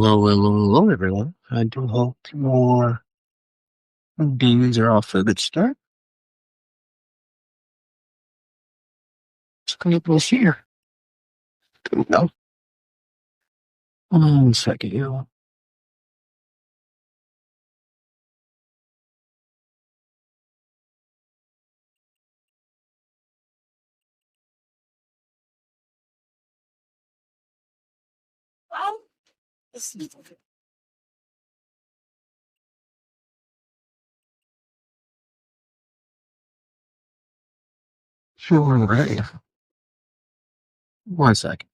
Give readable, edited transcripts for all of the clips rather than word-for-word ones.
Hello, hello, hello, everyone. I do hope your days are off to a good start. It's great to see you. There we go. 1 second, you. Sure, right. 1 second.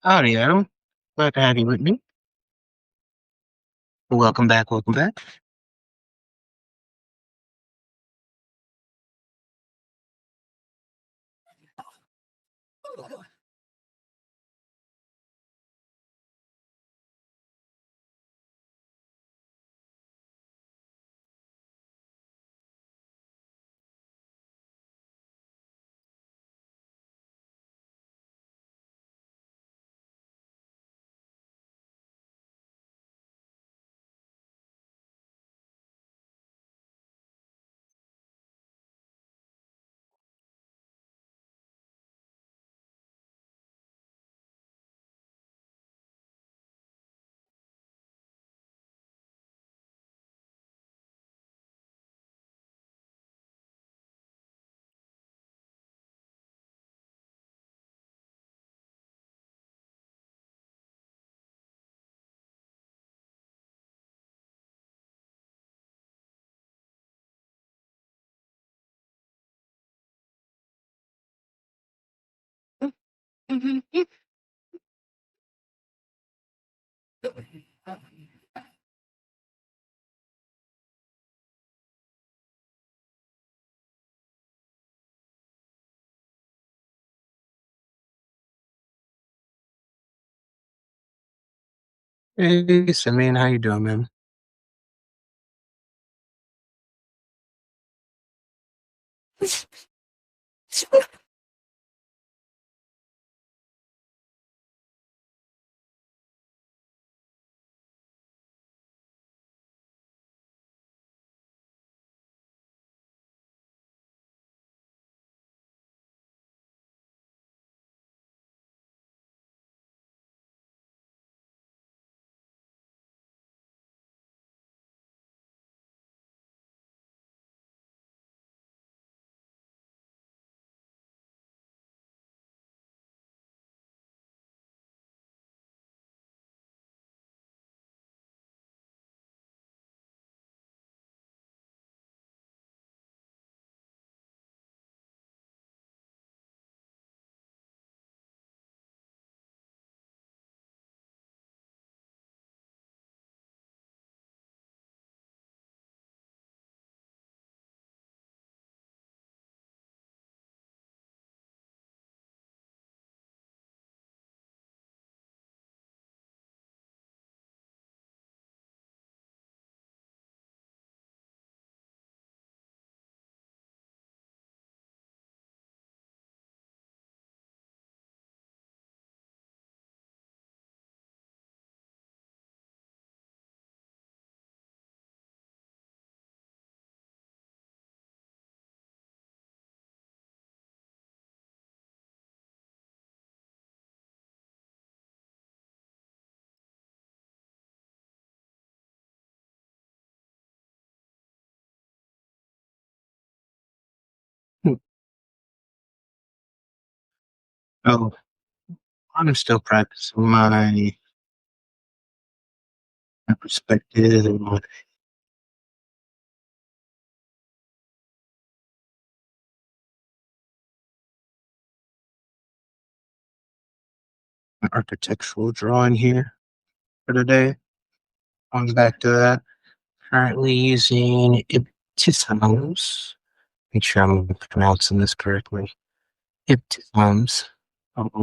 Howdy, Adam. Glad to have you with me. Welcome back, welcome back. Hey, Simeon, how you doing, man? Hmm. Oh, I'm still practicing my perspective and my architectural drawing here for today. I'm back to that. Currently using Ibtisams. Make sure I'm pronouncing this correctly. Ibtisams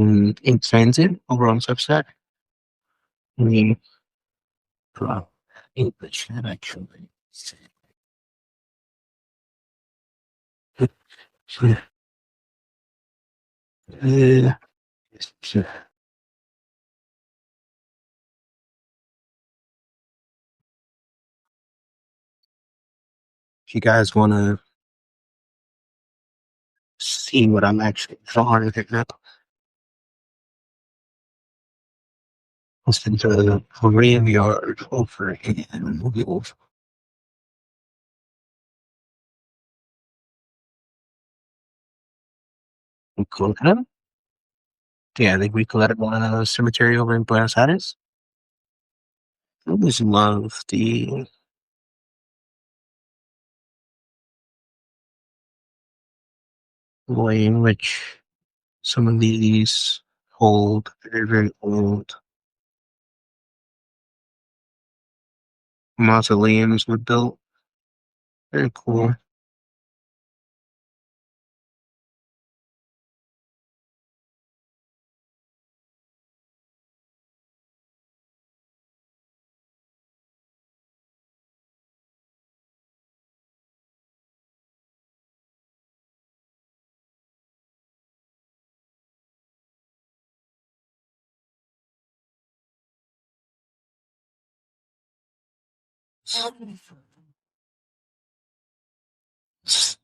in transit over on Substack. Let me drop in the chat actually. Uh, if you guys want to see what I'm actually drawing right now, listen to the graveyard overhead. Recoleta? Yeah, they Recoleta Cemetery over in Buenos Aires. I always love the way in which some of these old, very, very old mausoleums were built. Very cool. It's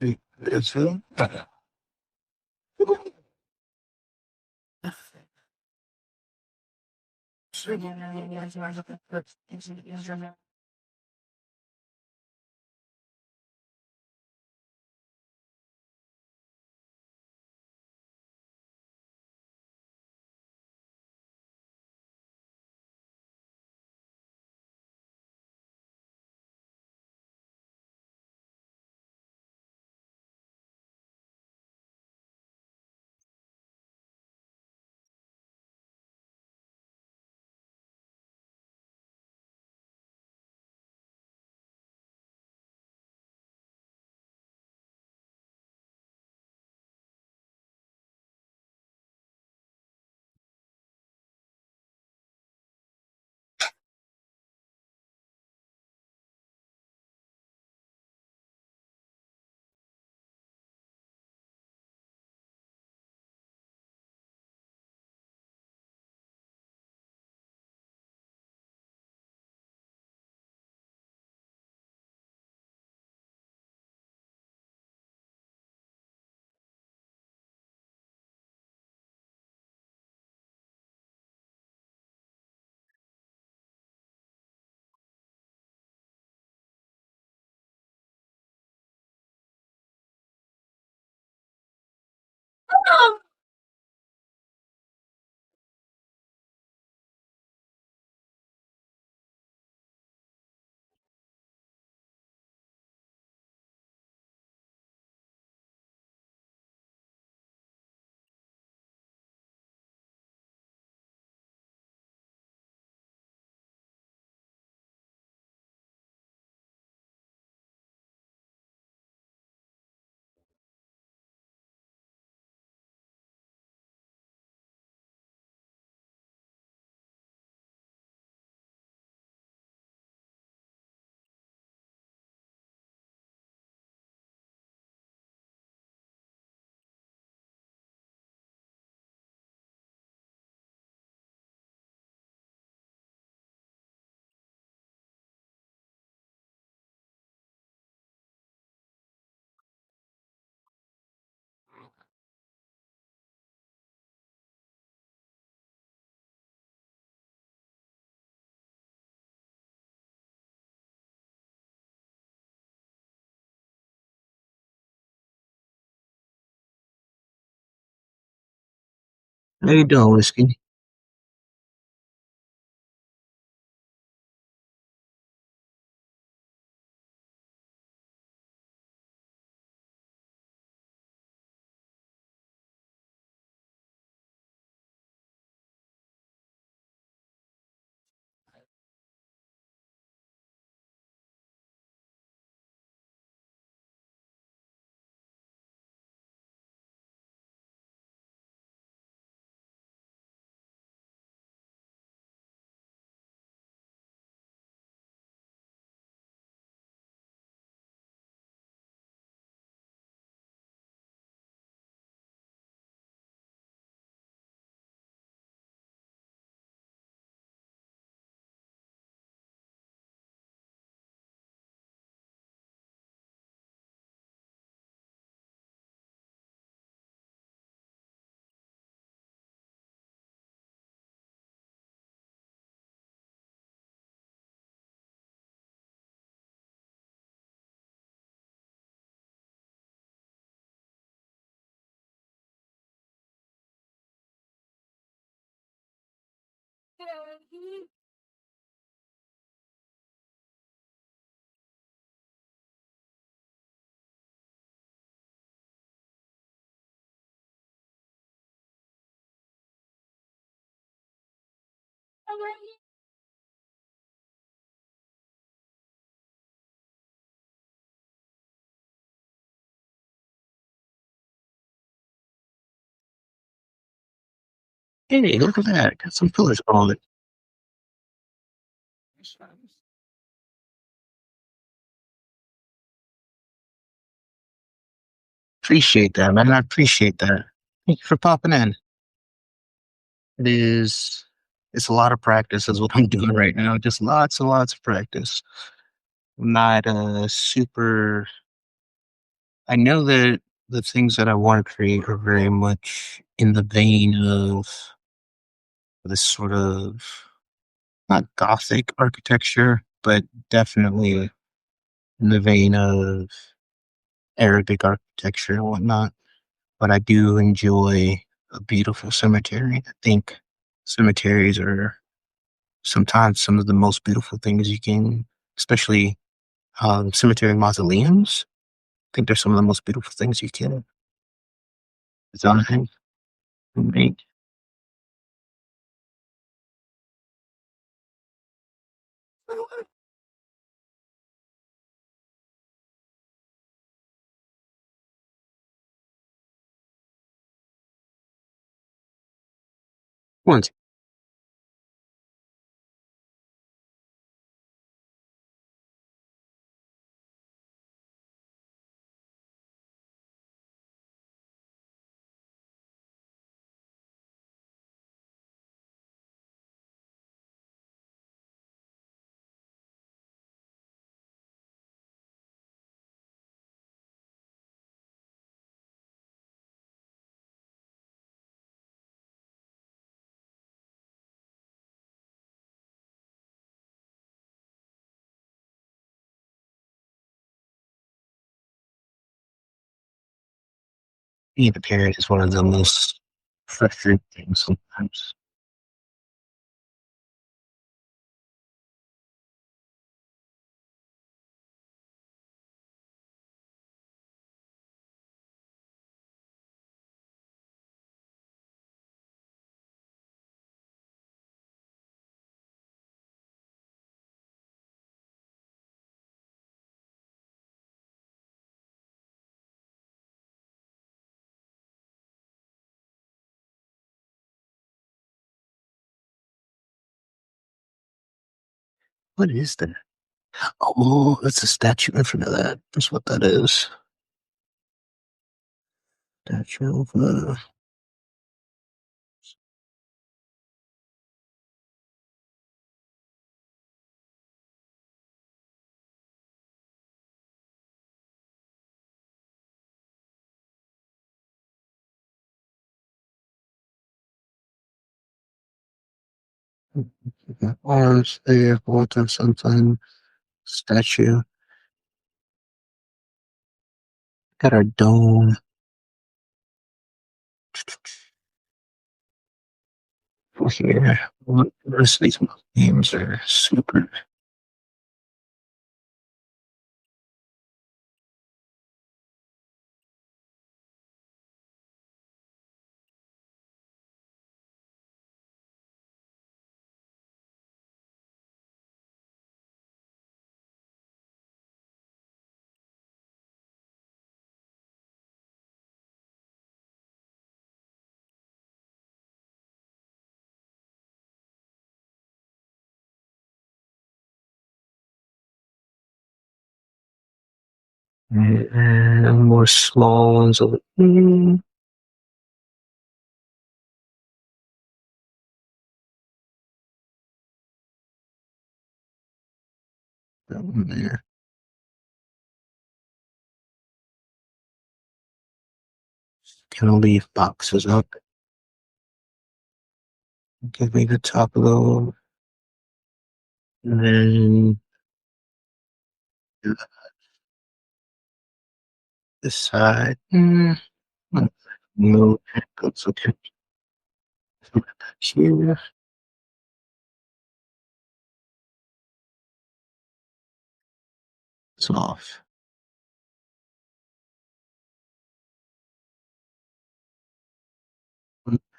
How you doing, Whiskey? Hey, look at that. Got some pillars on it. Appreciate that, man. I appreciate that. Thank you for popping in. It is, it's a lot of practice, is what I'm doing right now. Just lots and lots of practice. I'm not super. I know that the things that I want to create are very much in the vein of this sort of not gothic architecture, but definitely in the vein of Arabic architecture and whatnot. But I do enjoy a beautiful cemetery. I think cemeteries are sometimes some of the most beautiful things you can, especially cemetery mausoleums. I think they're some of the most beautiful things you can design and make. Once, being a parent is one of the most frustrating things sometimes. What is that? Oh, that's a statue in front of that. That's what that is. Statue of arms there, water, something. Statue. Got our dome. Here. The rest of these games are super. And more small ones over that one there. Gonna leave boxes up. Give me the top of those. And then this side. No, that's okay. Here, it's off.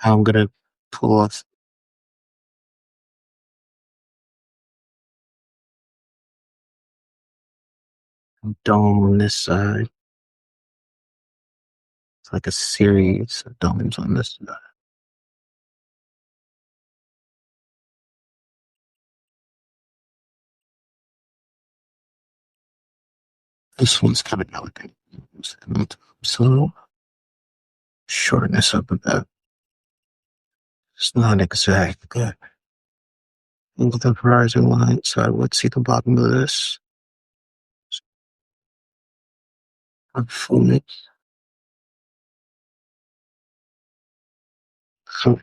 I'm gonna pull off dome on this side. It's like a series of domes on this side. This one's kind of elegant. So shorten this up a bit. It's not exact. Good. Into the horizon line, so I would see the bottom of this. Full so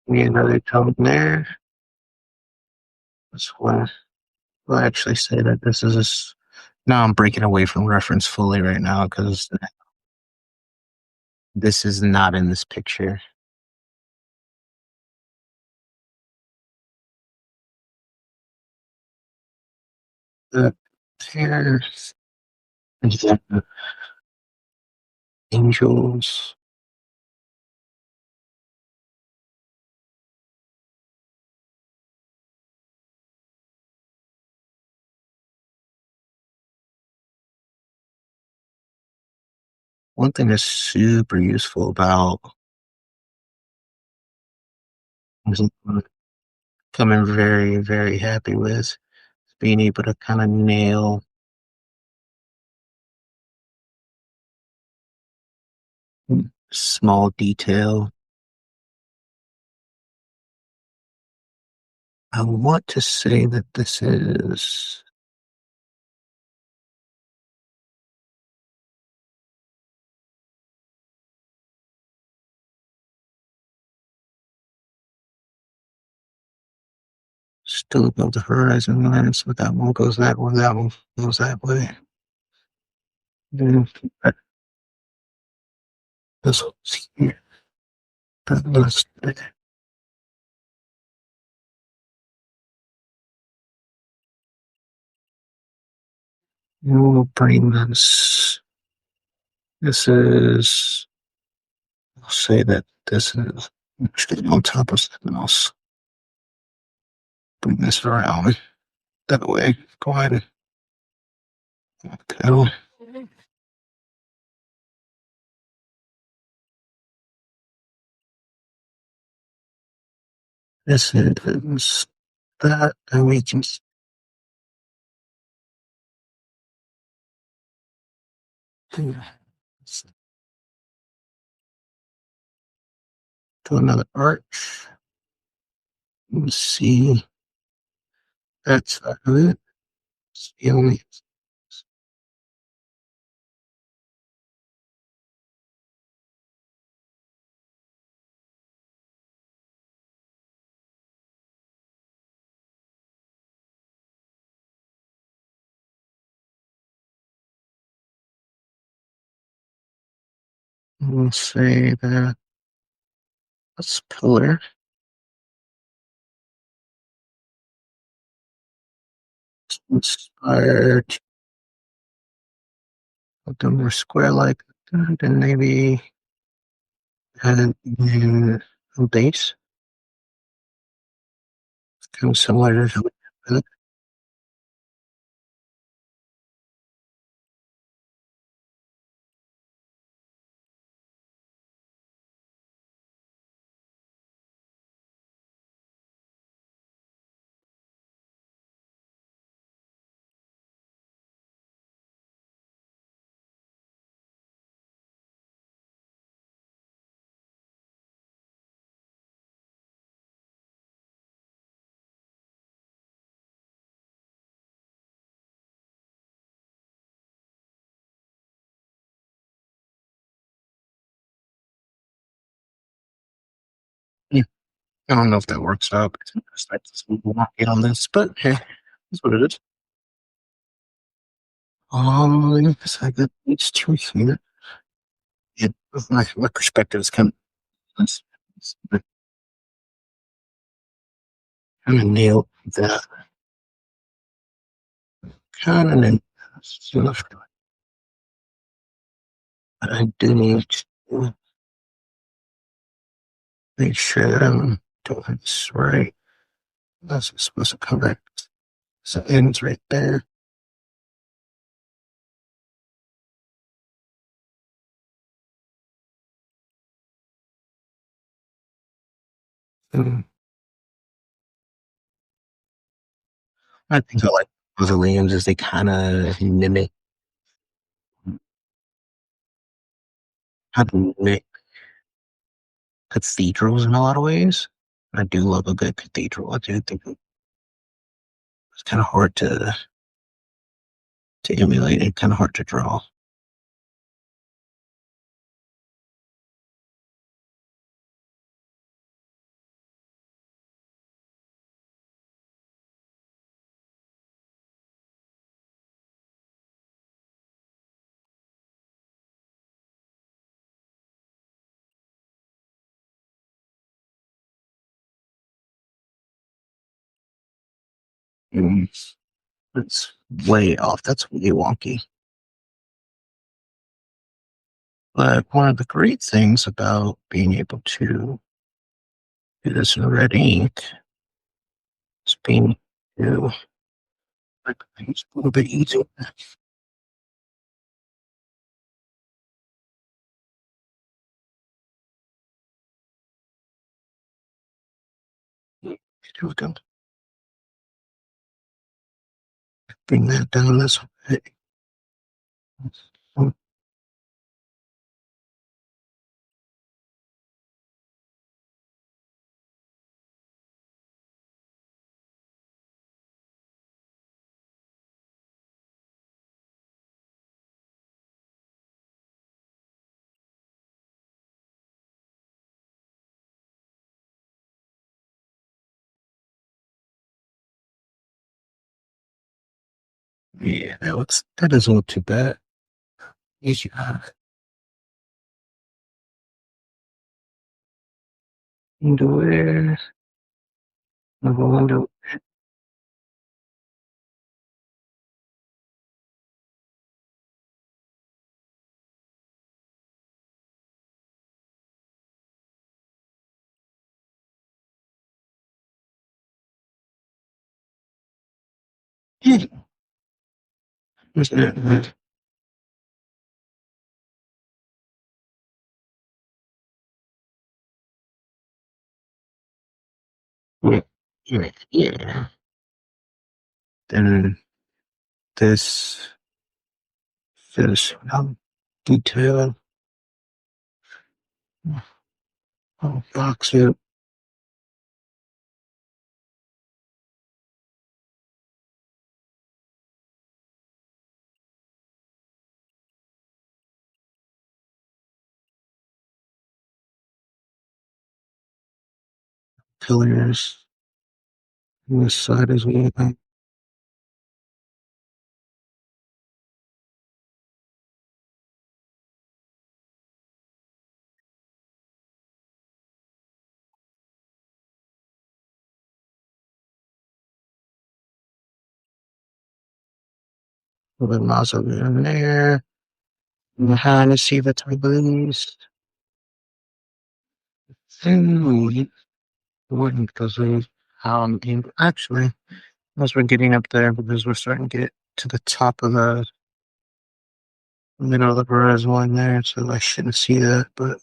need another tone there. This one. I'll actually say that this is now I'm breaking away from reference fully right now because this is not in this picture. The here, the angels. One thing that's super useful about is coming very, very happy with being able to kind of nail small detail. I want to say that this is still above the horizon line, so that one goes that way, that one goes that way. Yeah, this one's here. That one's there. We'll bring this. This is. I'll say that this is actually on top of something else. Bring this around that way. Go ahead and go. This is that, and we can do another arch. Let's see. That's it. It's the only. We'll say that that's pillar. Inspired. A them more square like that, and maybe add in a base. Kind of similar to yeah. I don't know if that works out. I just will not get on this, but hey, that's what it is. Because I got these two here. Yeah, my perspective is kind of kind of nailed that. Kind of nailed that. I do need to make sure that I'm doing this right. That's supposed to come back. So and it's right there. Mm. I think I like mausoleums is they kind of mimic cathedrals in a lot of ways. I do love a good cathedral. I do think it's kind of hard to emulate and kind of hard to draw. Mm. It's way off. That's way wonky. But one of the great things about being able to do this in red ink is being able to make things a little bit easier. Here we go. Bring that down this way. Yeah, that doesn't look too bad. Yeah, underwear, another window. Yeah, yeah, yeah, yeah. Then this detail. Oh, box it. Pillars on this side as well. A little mouse over there. Behind the see the tables. Food. Wouldn't because we actually as we're getting up there because we're starting to get to the top of the middle of the horizon line there, so I shouldn't see that, but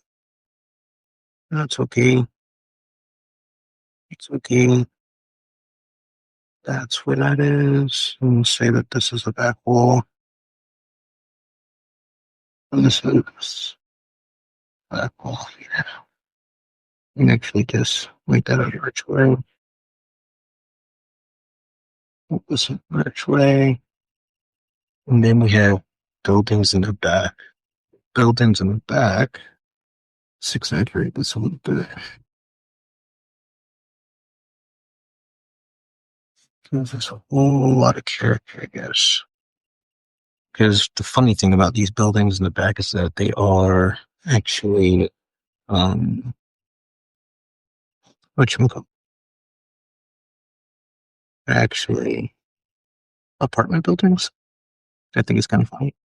that's okay. It's okay. That's where that is. And we'll say that this is the back wall. And this is back wall. Yeah. And actually just make that a archway. This is an archway. And then we have buildings in the back. Buildings in the back. Exaggerate this a little bit. There's a whole lot of character, I guess. Because the funny thing about these buildings in the back is that they are actually, whatchamacallit, actually apartment buildings. I think it's kind of funny.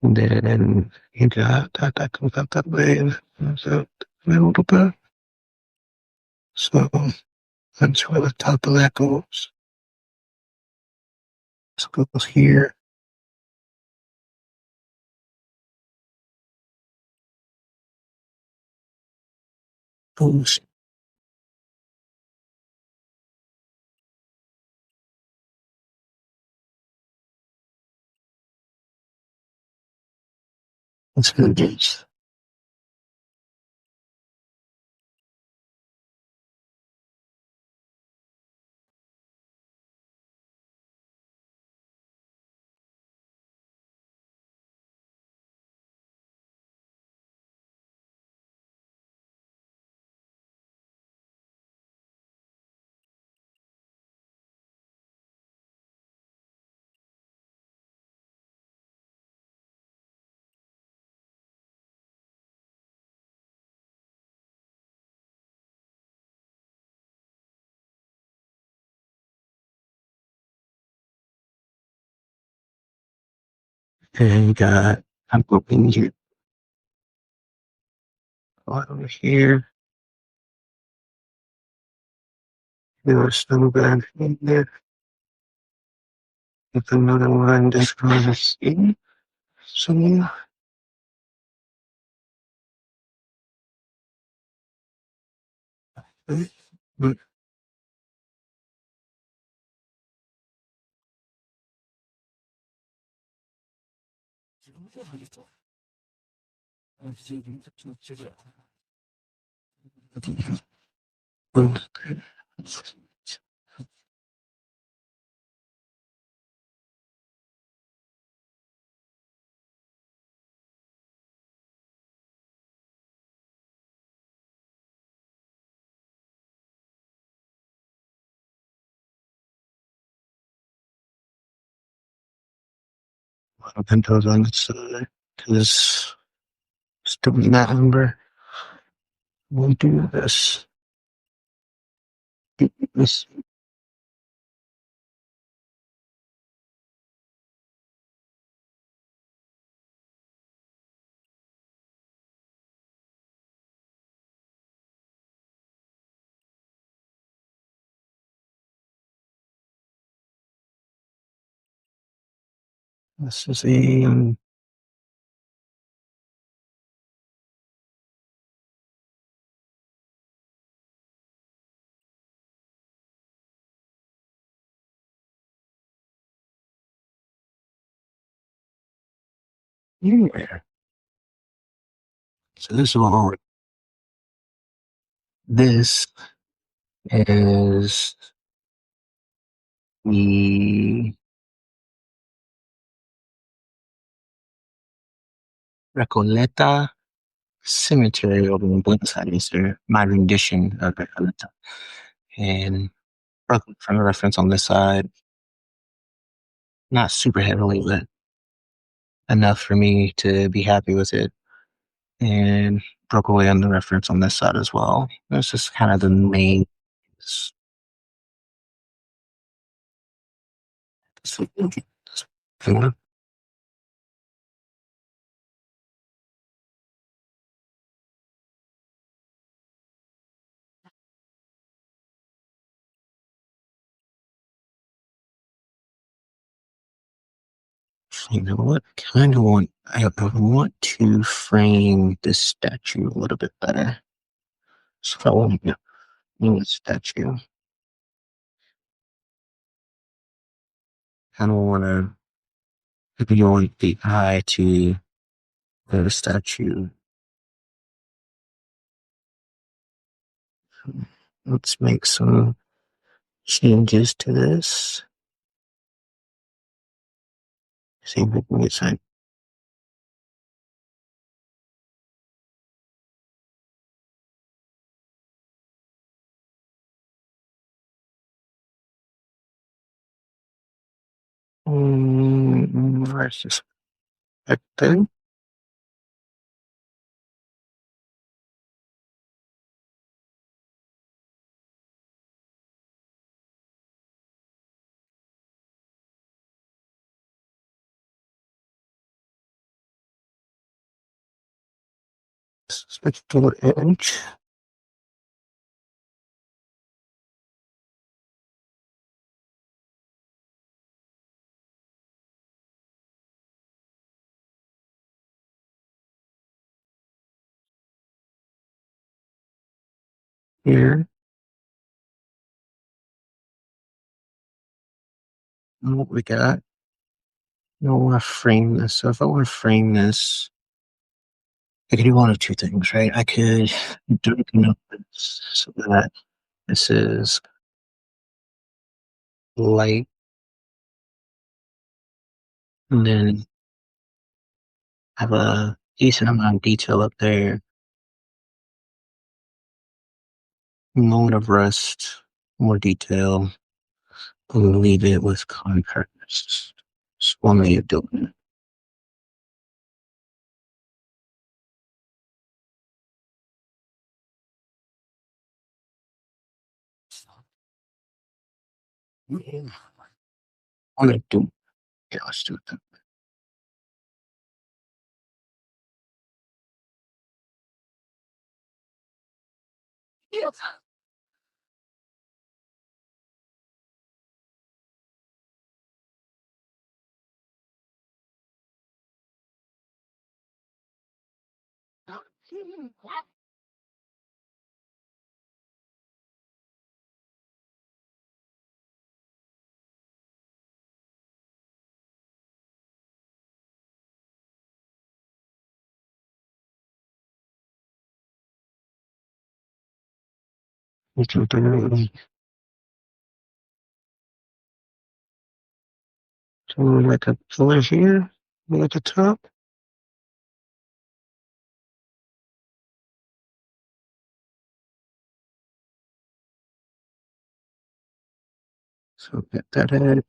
And then you got that comes out that way and comes out a little bit. So that's where the top of that goes. This goes here. Goes. That's good. And got I'm open here. Over here. There's some bad in there. With another one that's going to see. So but Pintos on the side because still not number. We'll do this. This this is a anywhere. So this is what this is the Recoleta Cemetery over in Buenos Aires, or my rendition of Recoleta. And from a reference on this side, not super heavily, but enough for me to be happy with it. And broke away on the reference on this side as well. That's just kind of the main. You know what? I want to frame this statue a little bit better. So I want to do a statue. Kind of want to point the eye to the statue. Let's make some changes to this. See if we can get some. Where's this? Perspective. Switch to edge. here. And what we got? I want to frame this. So if I want to frame this, I could do one of two things, right? I could darken up this so that this is light, and then have a decent amount of detail up there. Moment of rest, more detail, and leave it with contrast. It's one way of doing it. Yeah. I'm gonna do. Yeah, let's do it then. Let's do it. So like a pillar here, at the top. So get that in.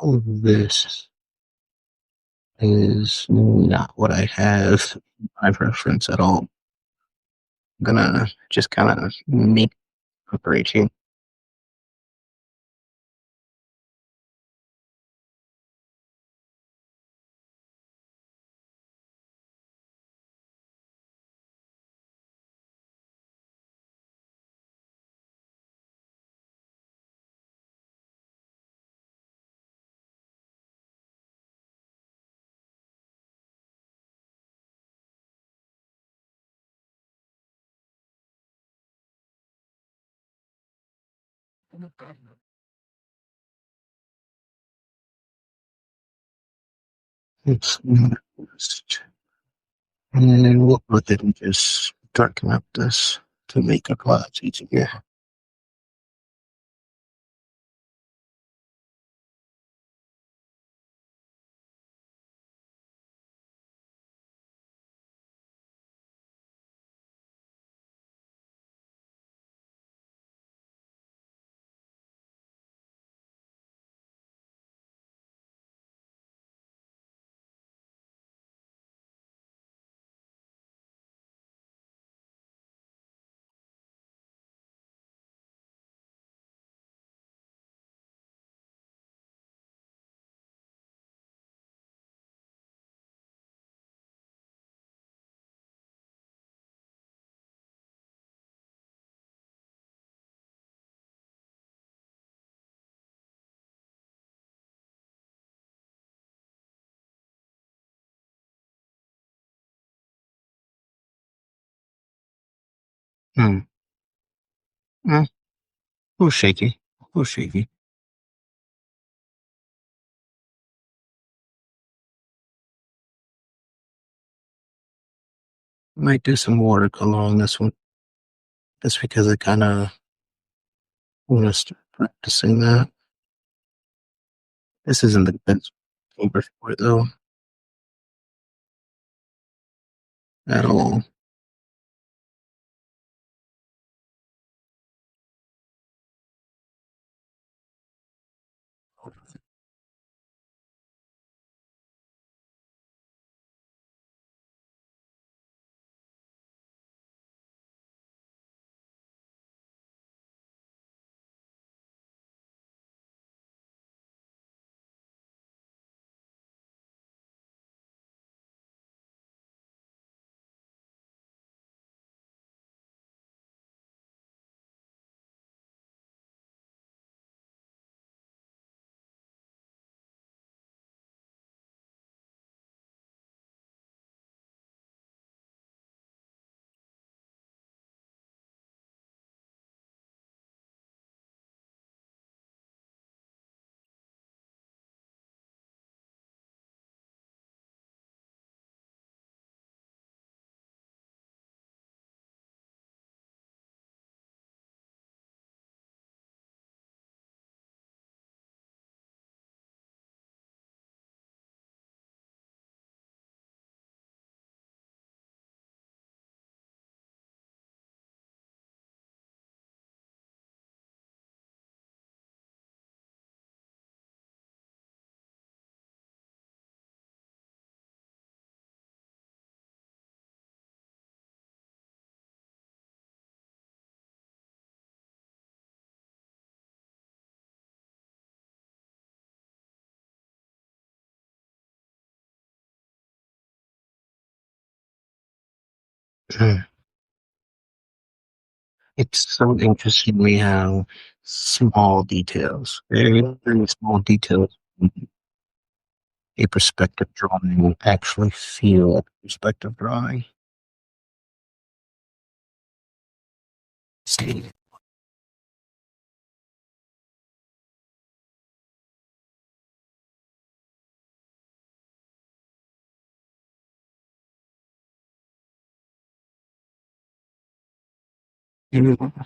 All of this is not what I have my reference at all. I'm gonna just kind of make preparation. It's just, and then we'll put it and just darken up this to make it a lot easier. Hmm. Mm. A little shaky. A little shaky. Might do some watercolor on this one. Just because I kind of want to start practicing that. This isn't the best paper for it though. at all. It's so interesting me how small details, very, very small details, in a perspective drawing will actually feel like a perspective drawing. See. Mhm.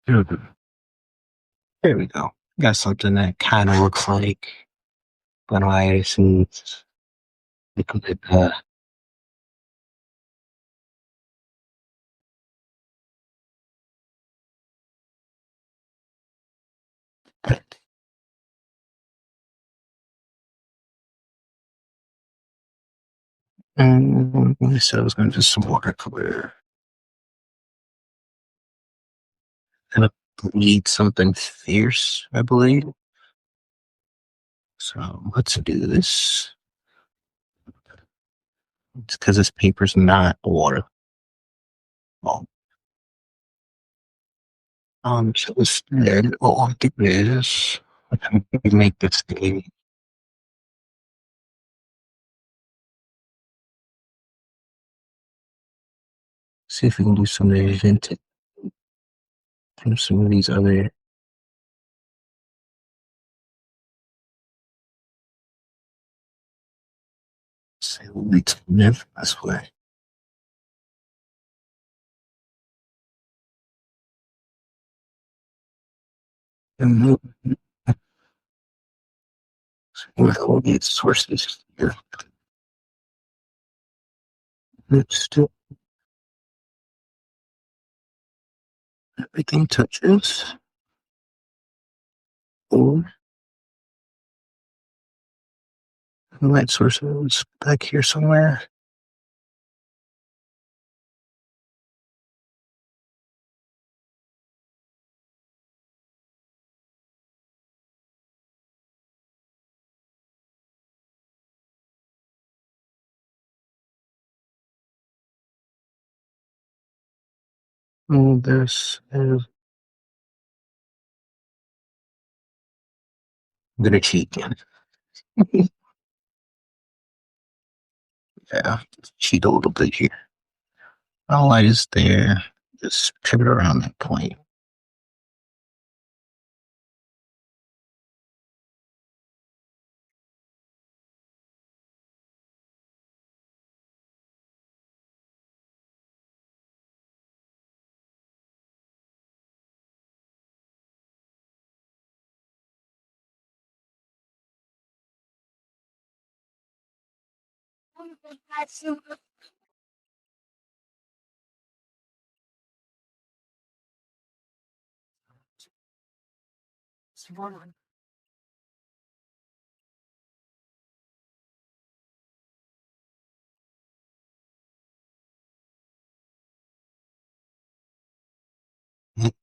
Mhm. There we go. Got something that kind of looks like Buenos Aires and Recoleta. So I was going to do some watercolor. And I bleed something fierce, I believe. So let's do this. It's because this paper's not water. Well, so instead, what I'll do is we make this thing. See if we can do some of the vintage from some of these other. Say, we'll live this way. And we'll get sources here. It's still everything touches. Or light sources back here somewhere. This is I'm gonna cheat again. Yeah, cheat a little bit here. All light is there. Just pivot around that point.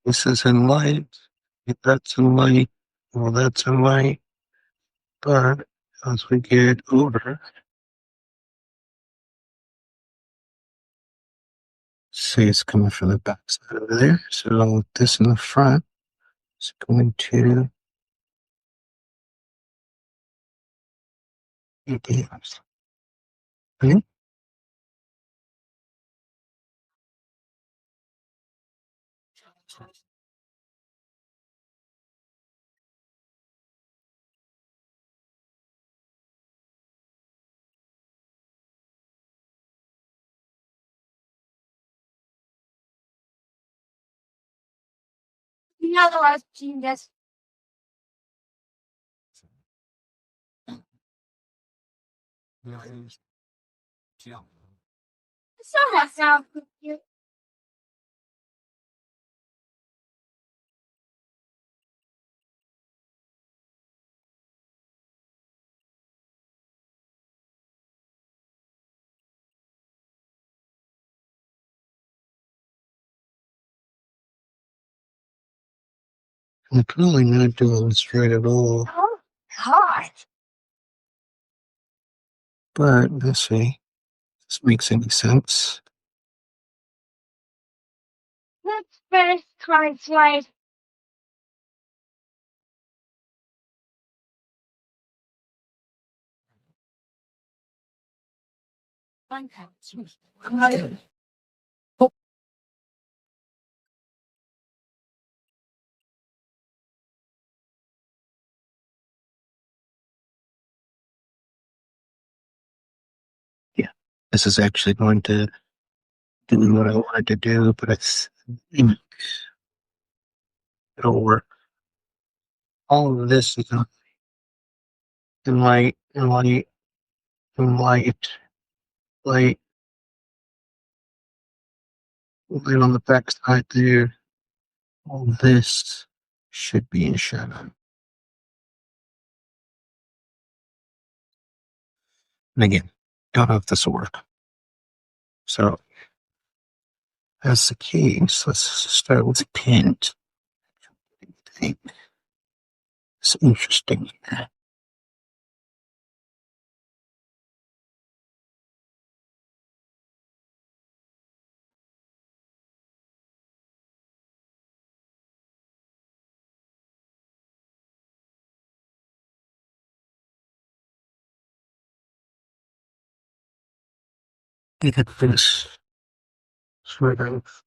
This is in light. That's in light. Well, that's in light. But as we get over, see it's coming from the back side over there. So this in the front is going to be okay. I'm probably not doing this right at all. But let's see if this makes any sense. Yeah, this is actually going to do what I wanted to do, but think it'll work. All of this is in light, in light, in light, light, light on the back side there. All this should be in shadow. And again, don't know if this will work. So, as the case, let's start with pint. It's interesting. Look at this sort of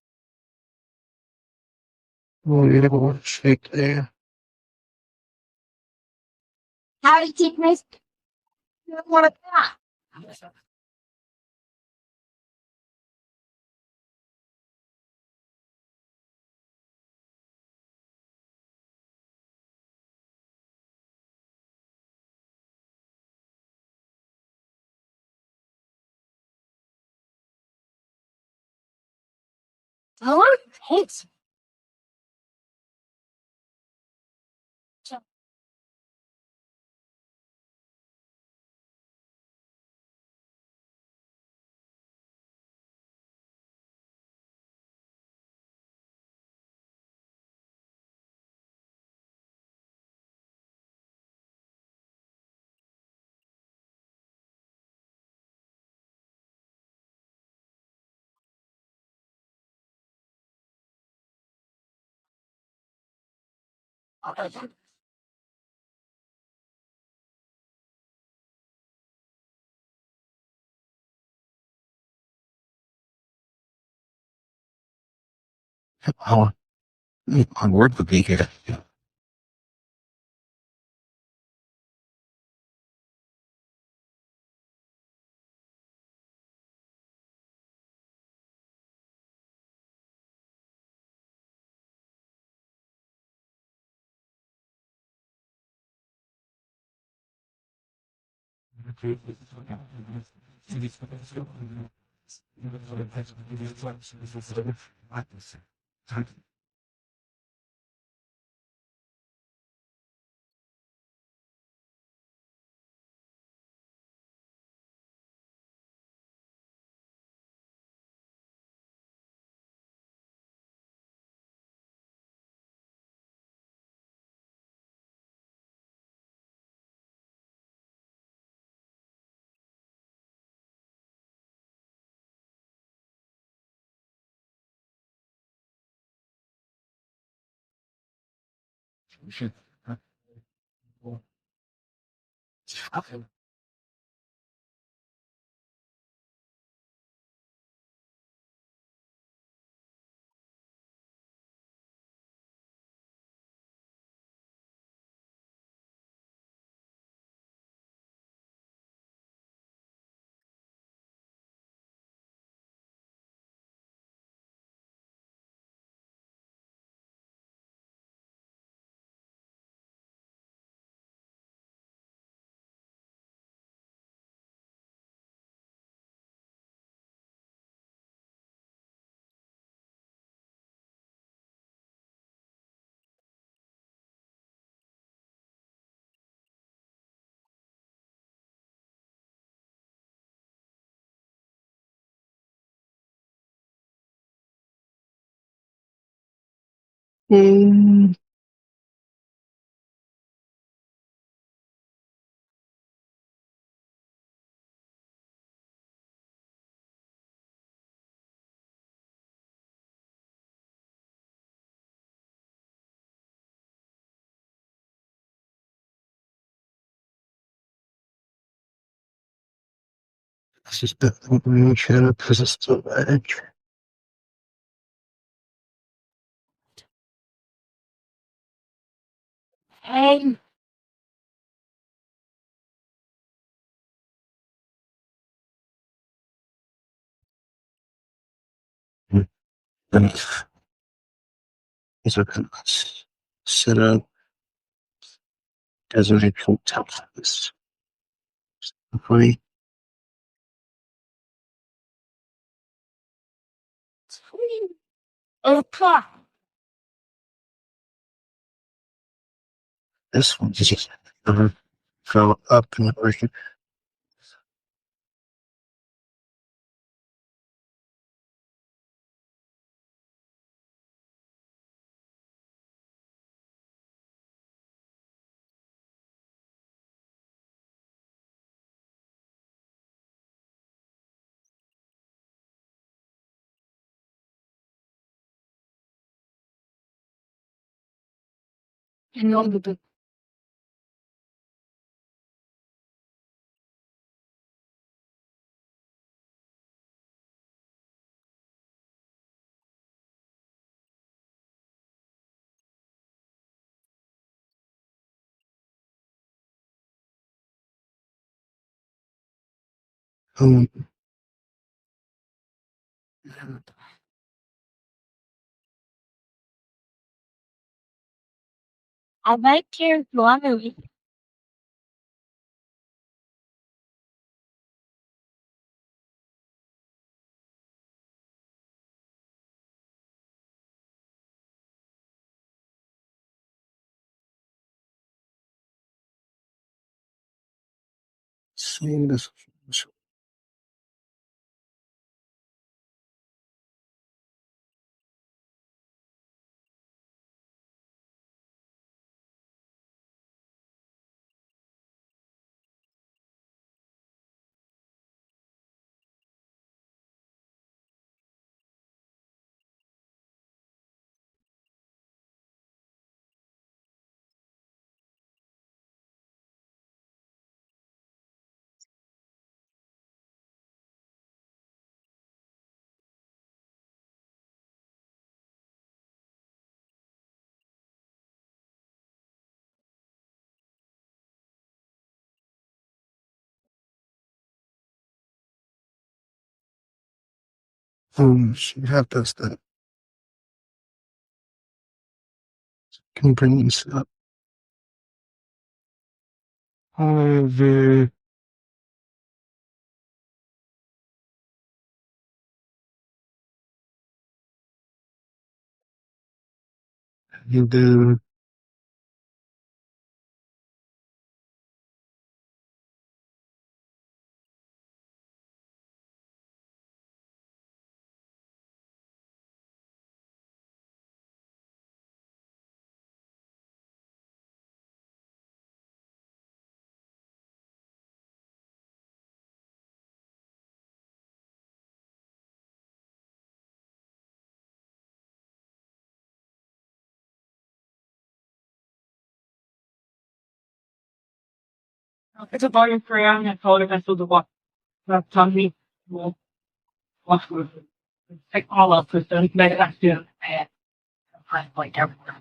little shape there. Our, our work would be here. Mm. This is the information because it's so edge. Hey. These are set up designated templates. Funny. This one is go up in the version. Um, I like your laundry. Seeing this. She have does that. Can you bring this up? However, you do. It's a volume crayon and color pencil to what Tommy will watch with. Take all of it, then make it active and like everywhere.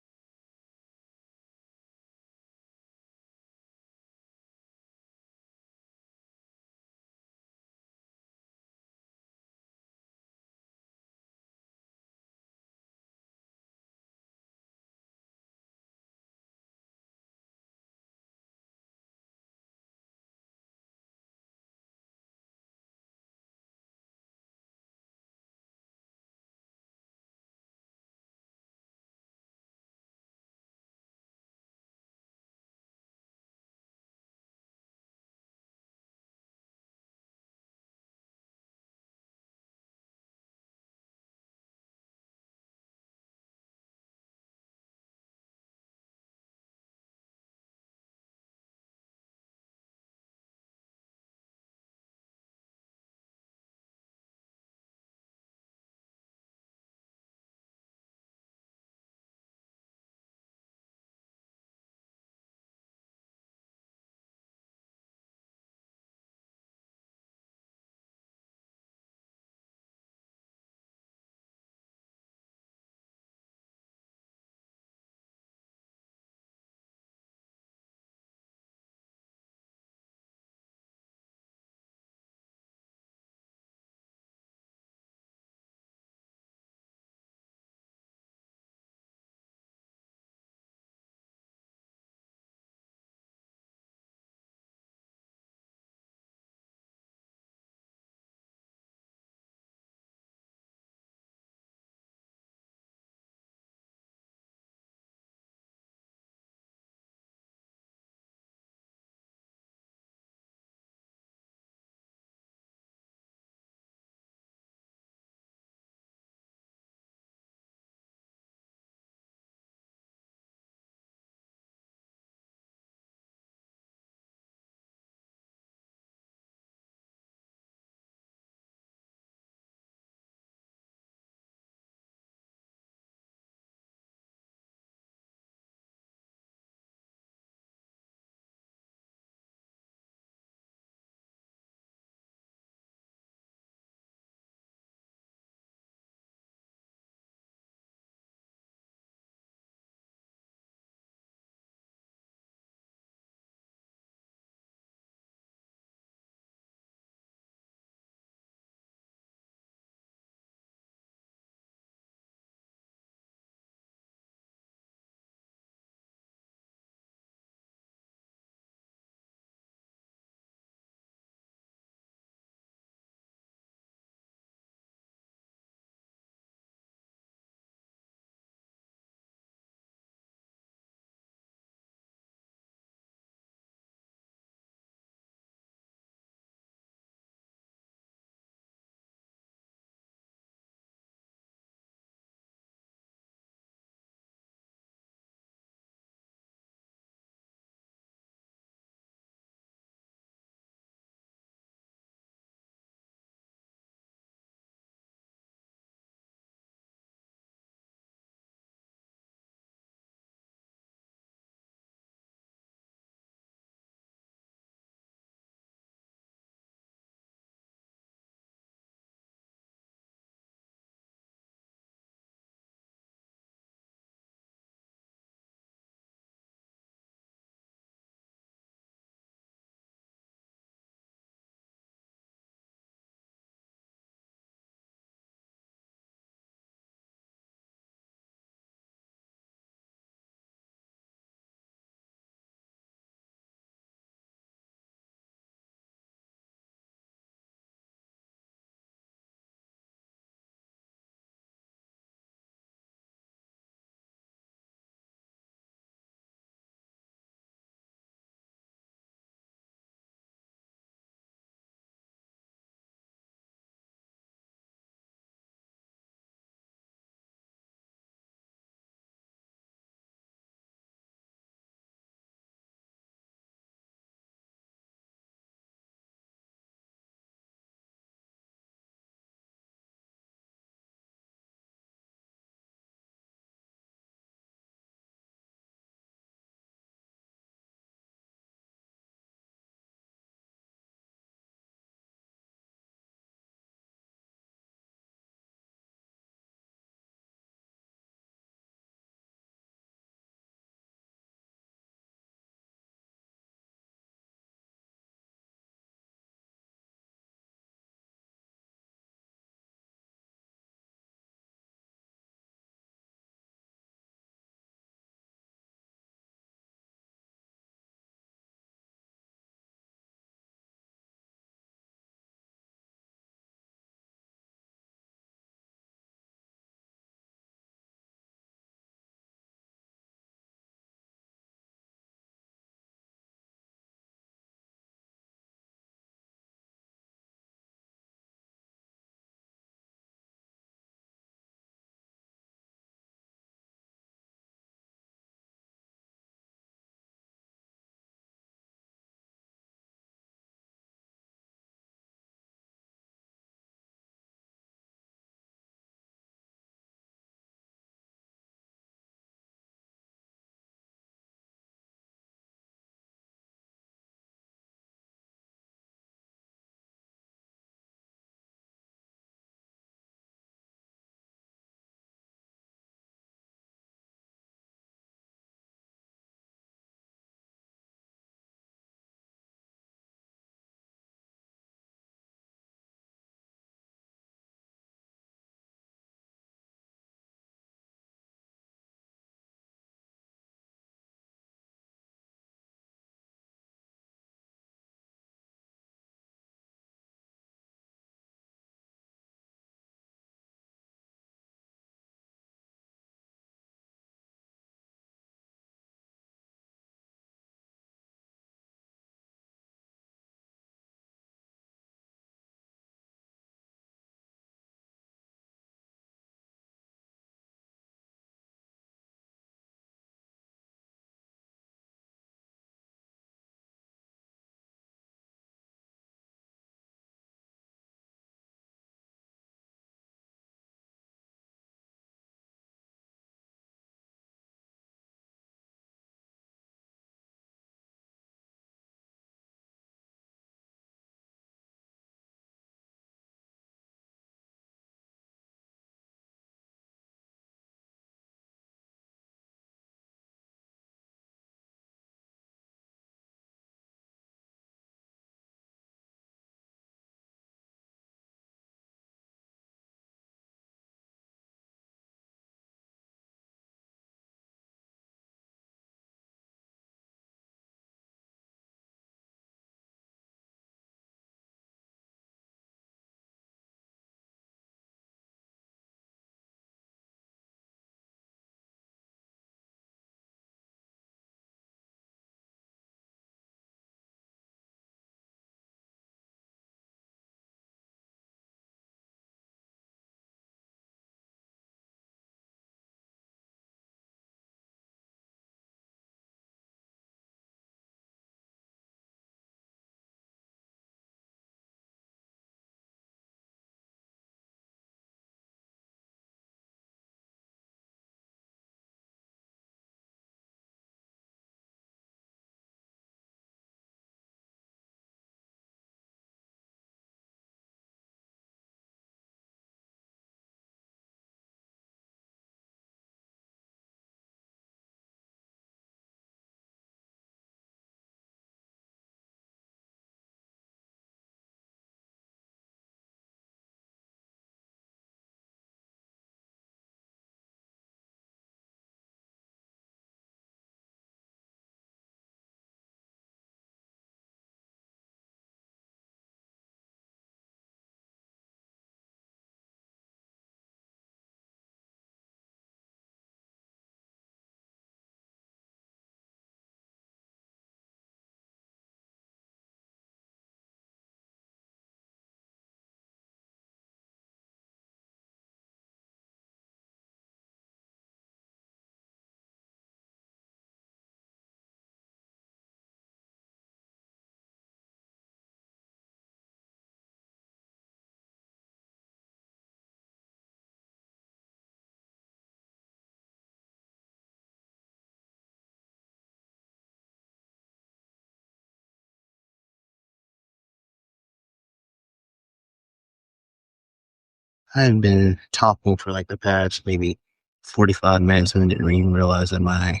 I've been talking for like the past maybe 45 minutes and didn't even realize that my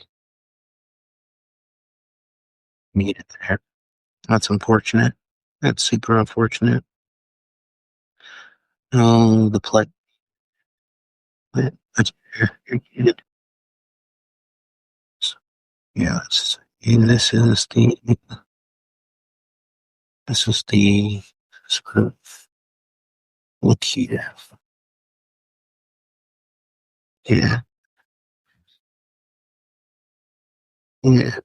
meat is there. That's unfortunate. That's super unfortunate. Oh, the play. That's, yeah, and this is the sort of look here. Yeah, yeah.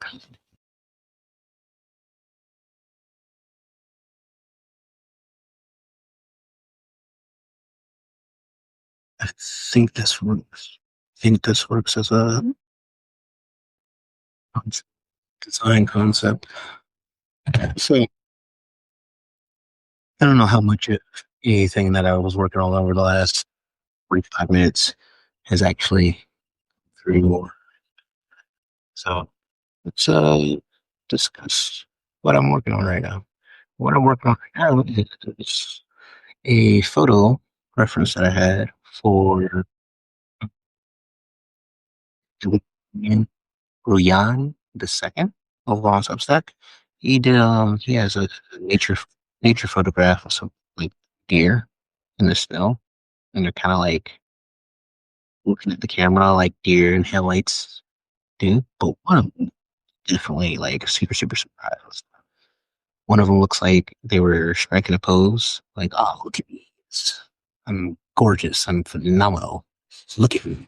I think this works. I think this works as a design concept. So I don't know how much anything that I was working on over the last 45 minutes has actually through more. So let's discuss what I'm working on right now. What I'm working on right now is a photo reference that I had for Julian Ruyan the second over on Substack. He has a nature nature photograph of some like deer in the snow, and they're kind of like looking at the camera like deer in headlights do. But one of them definitely like super surprised. One of them looks like they were striking a pose, like, "Oh, look at me! I'm gorgeous. I'm phenomenal. Look at me."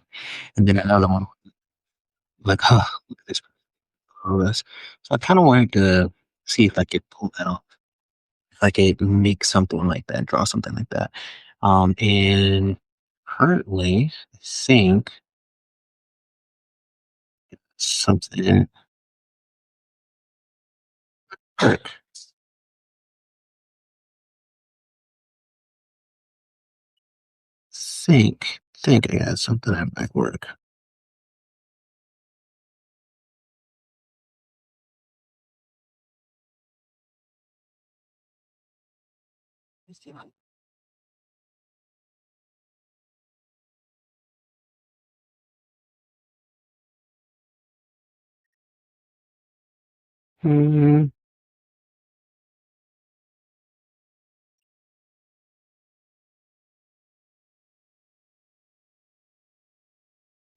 And then another one, like, "Huh, look at this pose." So I kind of wanted to see if I could pull that off. If I could make something like that, draw something like that. And currently, I think something. I think I got something that might work. Hmm.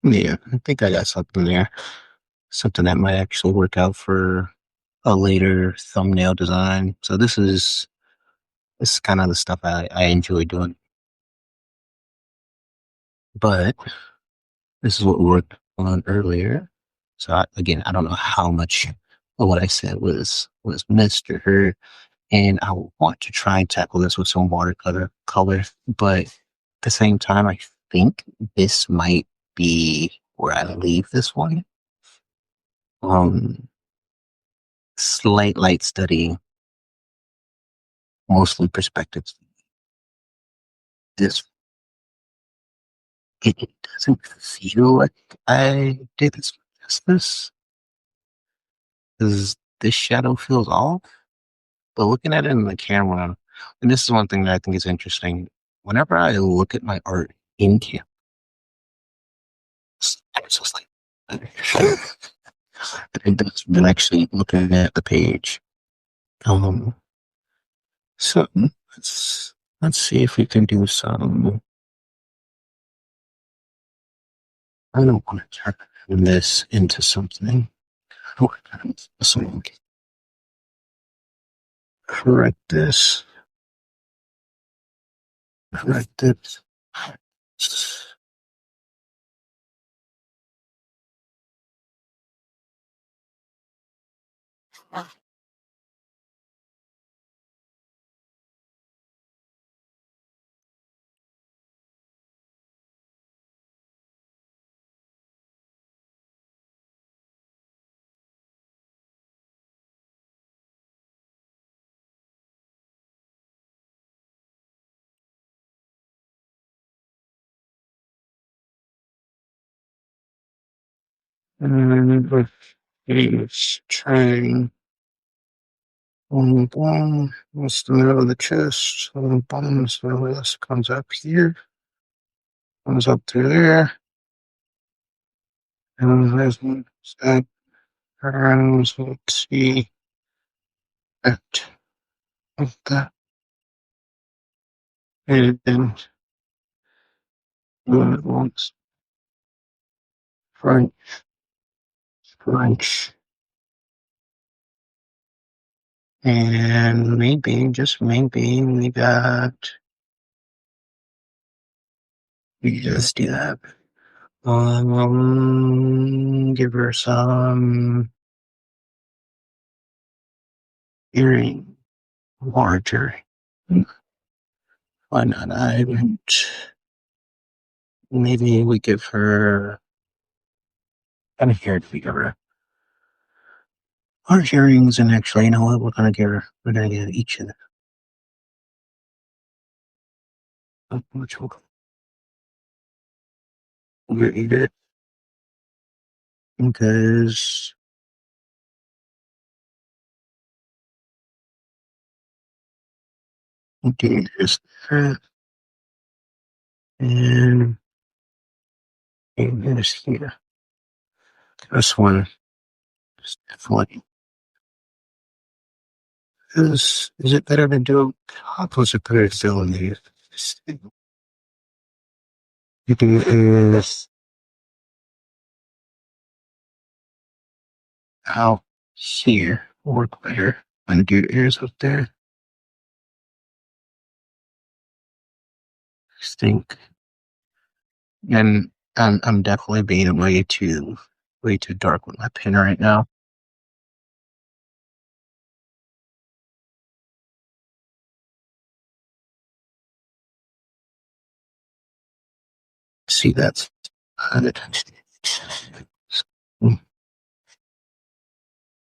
Yeah, I think I got something there. Something that might actually work out for a later thumbnail design. So this is kind of the stuff I enjoy doing. But this is what we worked on earlier. So again, I don't know how much of what I said was missed or heard, and I want to try and tackle this with some watercolor, but at the same time, I think this might be where I leave this one. Um, Slight light study, mostly perspectives. This it doesn't feel like I did this justice because this shadow feels off. But looking at it in the camera, and this is one thing that I think is interesting. Whenever I look at my art in camera, it's just like it does when actually looking at the page. Um, so let's see if we can do some. I don't want to turn this into something. So correct this. Correct it. And it's trying on the bottom. What's the middle of the chest? On the bottom, so this comes up here. Goes up through there. And there's one side. And let's see. That. That. And then doing it once. French. French. And maybe, just maybe, we just do that. Give her some earring larger. Why not? Maybe we give her. Kind of here to give her large earrings, and actually, you know what? We're gonna give her. We're gonna give each of them. Which we'll eat it because okay, just that and this here. This one is definitely. Is it better to do opposite better still in these? You do is out here work better when do your ears up there. I think, and I'm definitely being way too dark with my pen right now. See, that's good.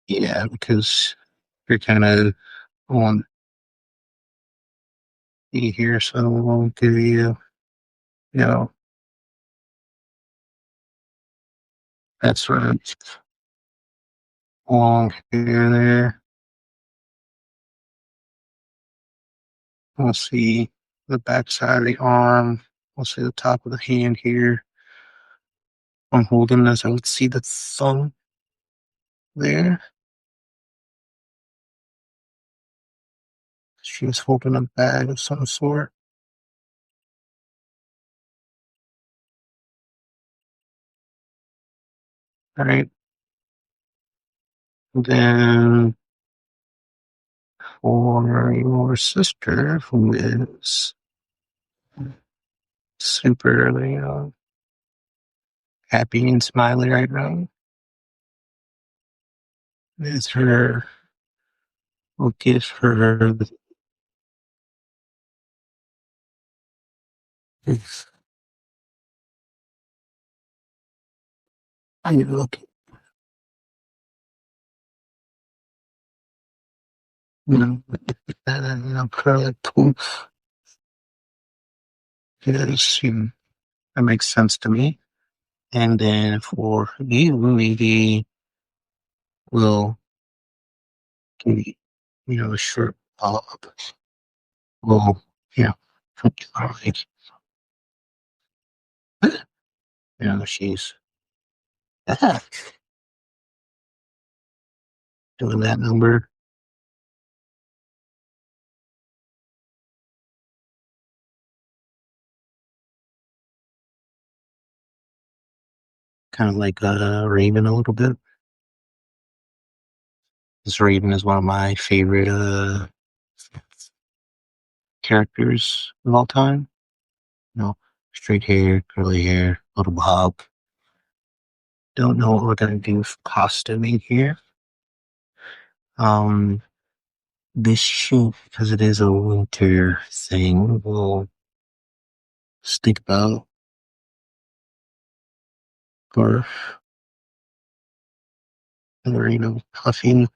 Yeah, because you're kind of on here, so we'll give you, you know, that sort of long hair there. We'll see the back side of the arm. We'll see the top of the hand here. I'm holding this. I would see the thumb there. She was holding a bag of some sort. Right. Then for your sister, who is super, happy and smiley right now, is her. We'll give her the. I look, curly poof. Yes, that makes sense to me. And then for you, maybe we'll give you, a short bob. Well, yeah, like, she's doing that number, kind of like Raven a little bit. This Raven is one of my favorite characters of all time. Straight hair, curly hair, little bob. Don't know what we're gonna do for costuming here. Um, this shoot, because it is a winter thing, we'll just think about scarf, or puffing.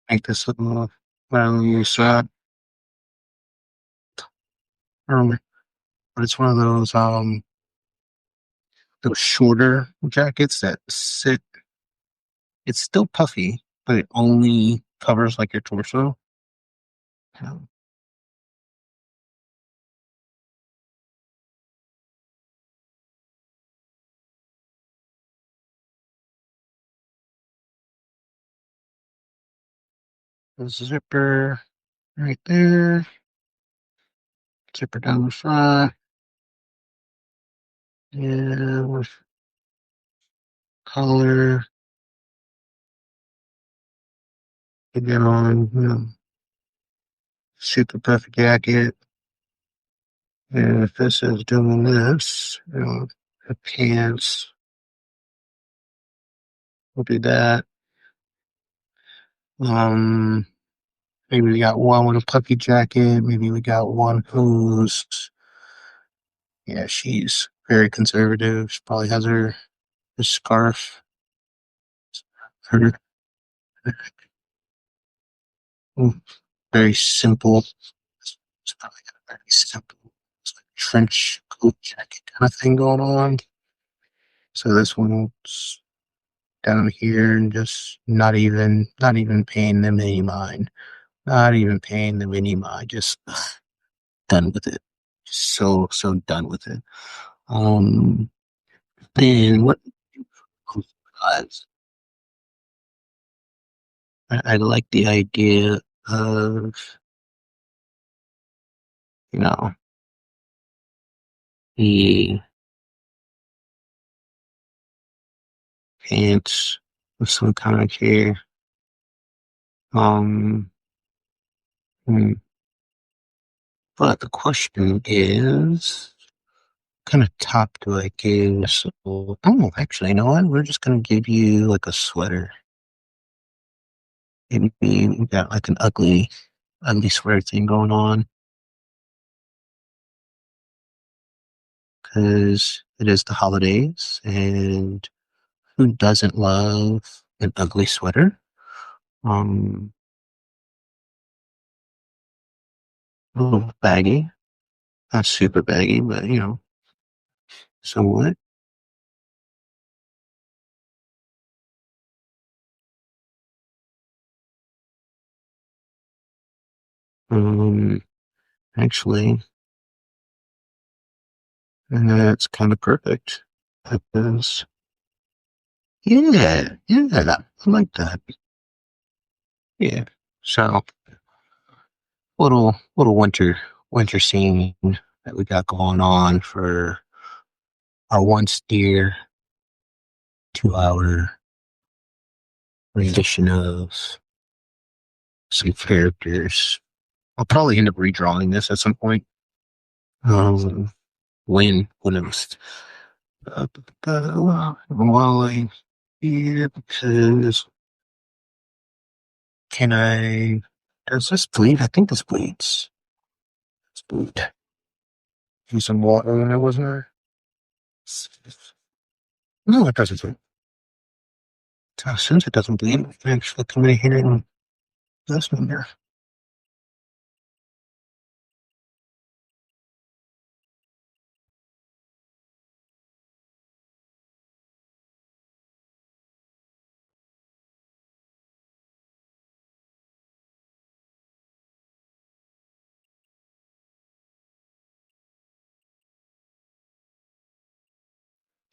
Make this a little, well, use that. But it's one of those those shorter jackets that sit. It's still puffy, but it only covers like your torso. Um, the zipper right there. Zipper down the front. And collar. Get that on, super puffy jacket. And if this is doing this, the pants will do that. Um, Maybe we got one with a puffy jacket. Maybe we got one who's, yeah, she's very conservative. She probably has her scarf, her very simple. It's probably got a very simple, it's like trench coat jacket kind of thing going on. So this one's down here and just not even paying them any mind. Not even paying them any mind. Just done with it. Just so done with it. Um then what guys? I like the idea of, you know, the pants with some kind of hair. Um hmm, but the question is, kind of top do I give? So, oh, actually, you know what? We're just gonna give you like a sweater. Maybe we got like an ugly sweater thing going on because it is the holidays, and who doesn't love an ugly sweater? Um, a little baggy, not super baggy, but somewhat. Um, Actually, that's kind of perfect. Because, yeah, I like that. Yeah. So, little winter scene that we got going on for our once dear 2 hour rendition of some characters. I'll probably end up redrawing this at some point. Um, when it was while I here, because can I? Does this bleed? I think this bleeds. It's bleed. Use some water in there, wasn't there? No, it doesn't bleed. Since it doesn't bleed, I can actually come in here and this number.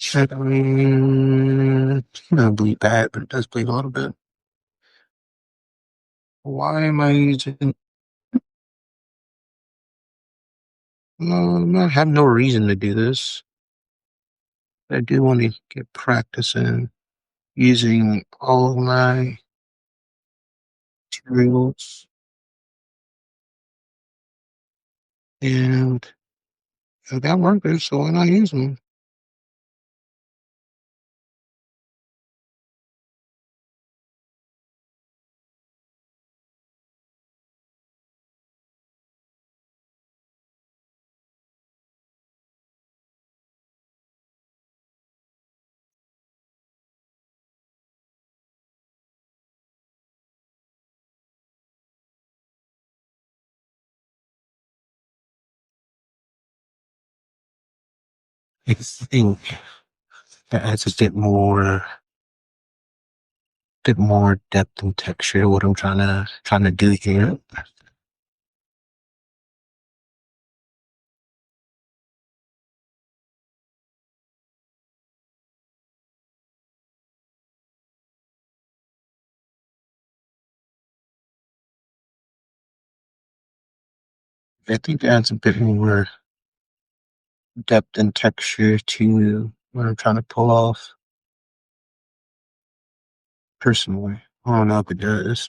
Should not bleed bad, but it does bleed a little bit. Why am I using? No, I have no reason to do this. I do want to get practice in using all of my materials, and I got workers, so why not use them? I think That adds a bit more depth and texture to what I'm trying to do here. I think it adds a bit more depth and texture to what I'm trying to pull off personally. I don't know if it does.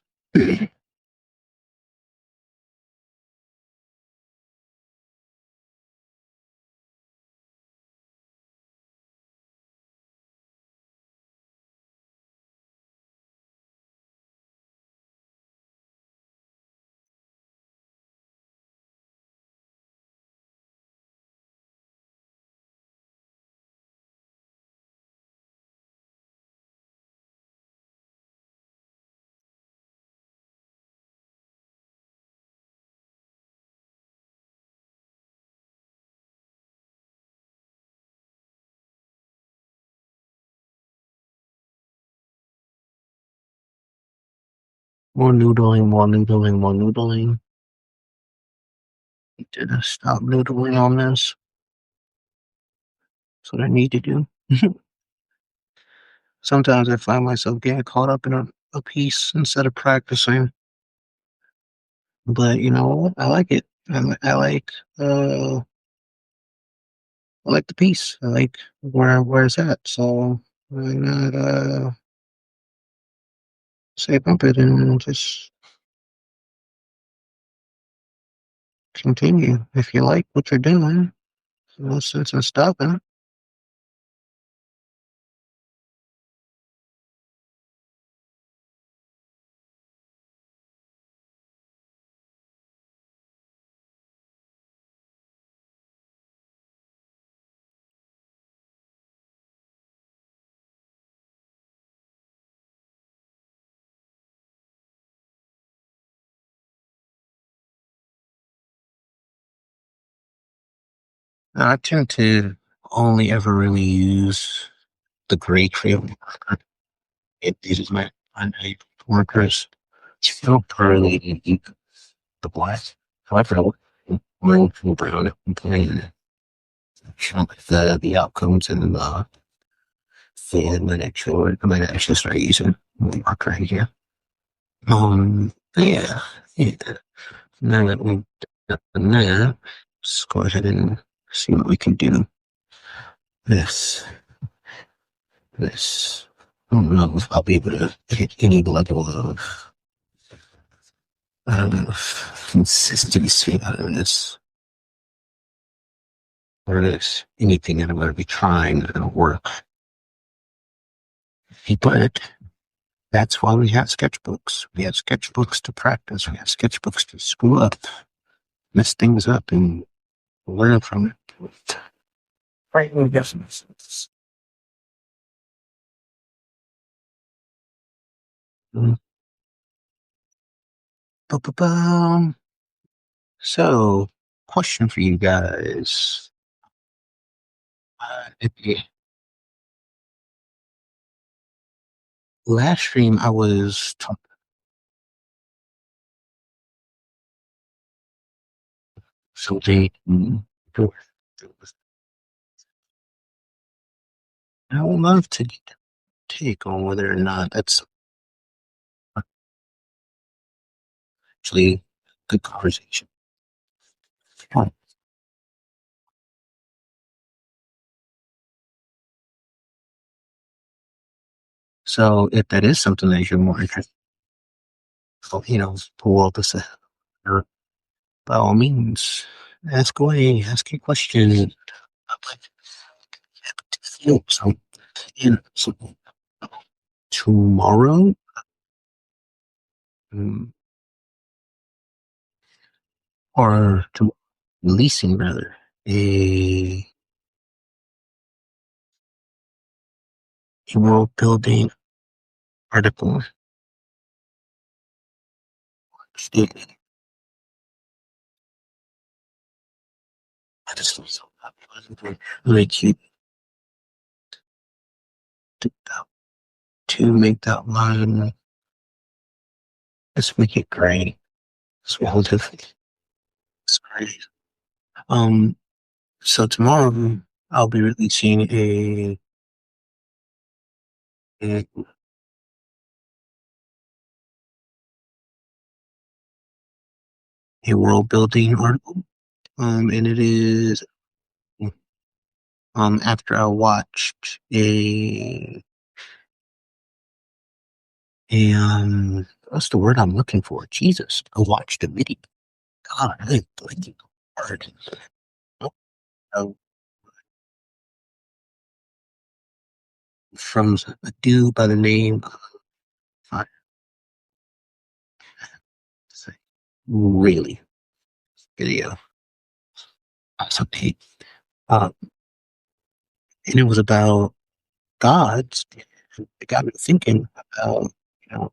More noodling, more noodling, more noodling. Did I stop noodling on this? That's what I need to do. Sometimes I find myself getting caught up in a piece instead of practicing. But you know what? I like it. Uh I like the piece. I like where it's at. So why not say bump it and just continue. If you like what you're doing, no sense in stopping. I tend to only ever really use the gray trail marker. It is my primary markers. I don't really use the black. However, orange and brown and the outcomes and I might actually start using the marker here. Yeah, yeah. Now that we've done that, let's go ahead and see what we can do. This, this. I don't know if I'll be able to hit any level of consistency out of this. Or this, anything that I'm going to be trying to work. But that's why we have sketchbooks. We have sketchbooks to practice. We have sketchbooks to screw up, mess things up, and learn from it. Right, we guess. Ba-ba-bum. So, question for you guys. At the last stream, I was talking something. I would love to get a take on whether or not that's actually a good conversation. So, if that is something that you're more interested in, pull up this, by all means, ask away, ask your question. I'd like to feel so, so tomorrow, um, or to releasing rather a world building article statement. I just feel so happy. Really cute. to make that line. Let's make it gray. It's relatively gray. Um, so tomorrow I'll be releasing a, a world building article. And it is after I watched a what's the word I'm looking for? Jesus, I watched a video. God, I ain't blinking hard. Oh, from a dude by the name of really video. Something. Uh, and it was about gods. It got me thinking about, you know,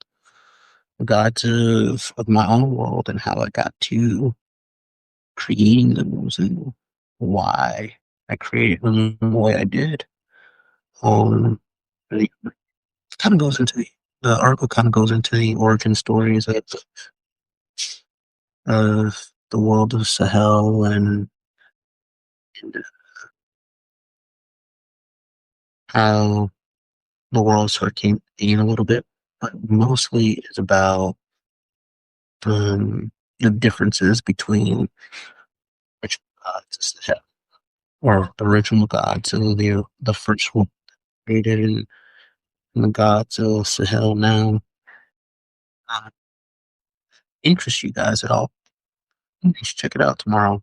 the gods of my own world and how I got to creating those and why I created them the way I did. It kind of goes into the article kind of goes into the origin stories of the world of Sahel and how the world sort of came in a little bit, but mostly it's about the differences between which gods Sahel or the original gods and the first one created and the gods of Sahel now. Uh, interest you guys at all? You should check it out tomorrow.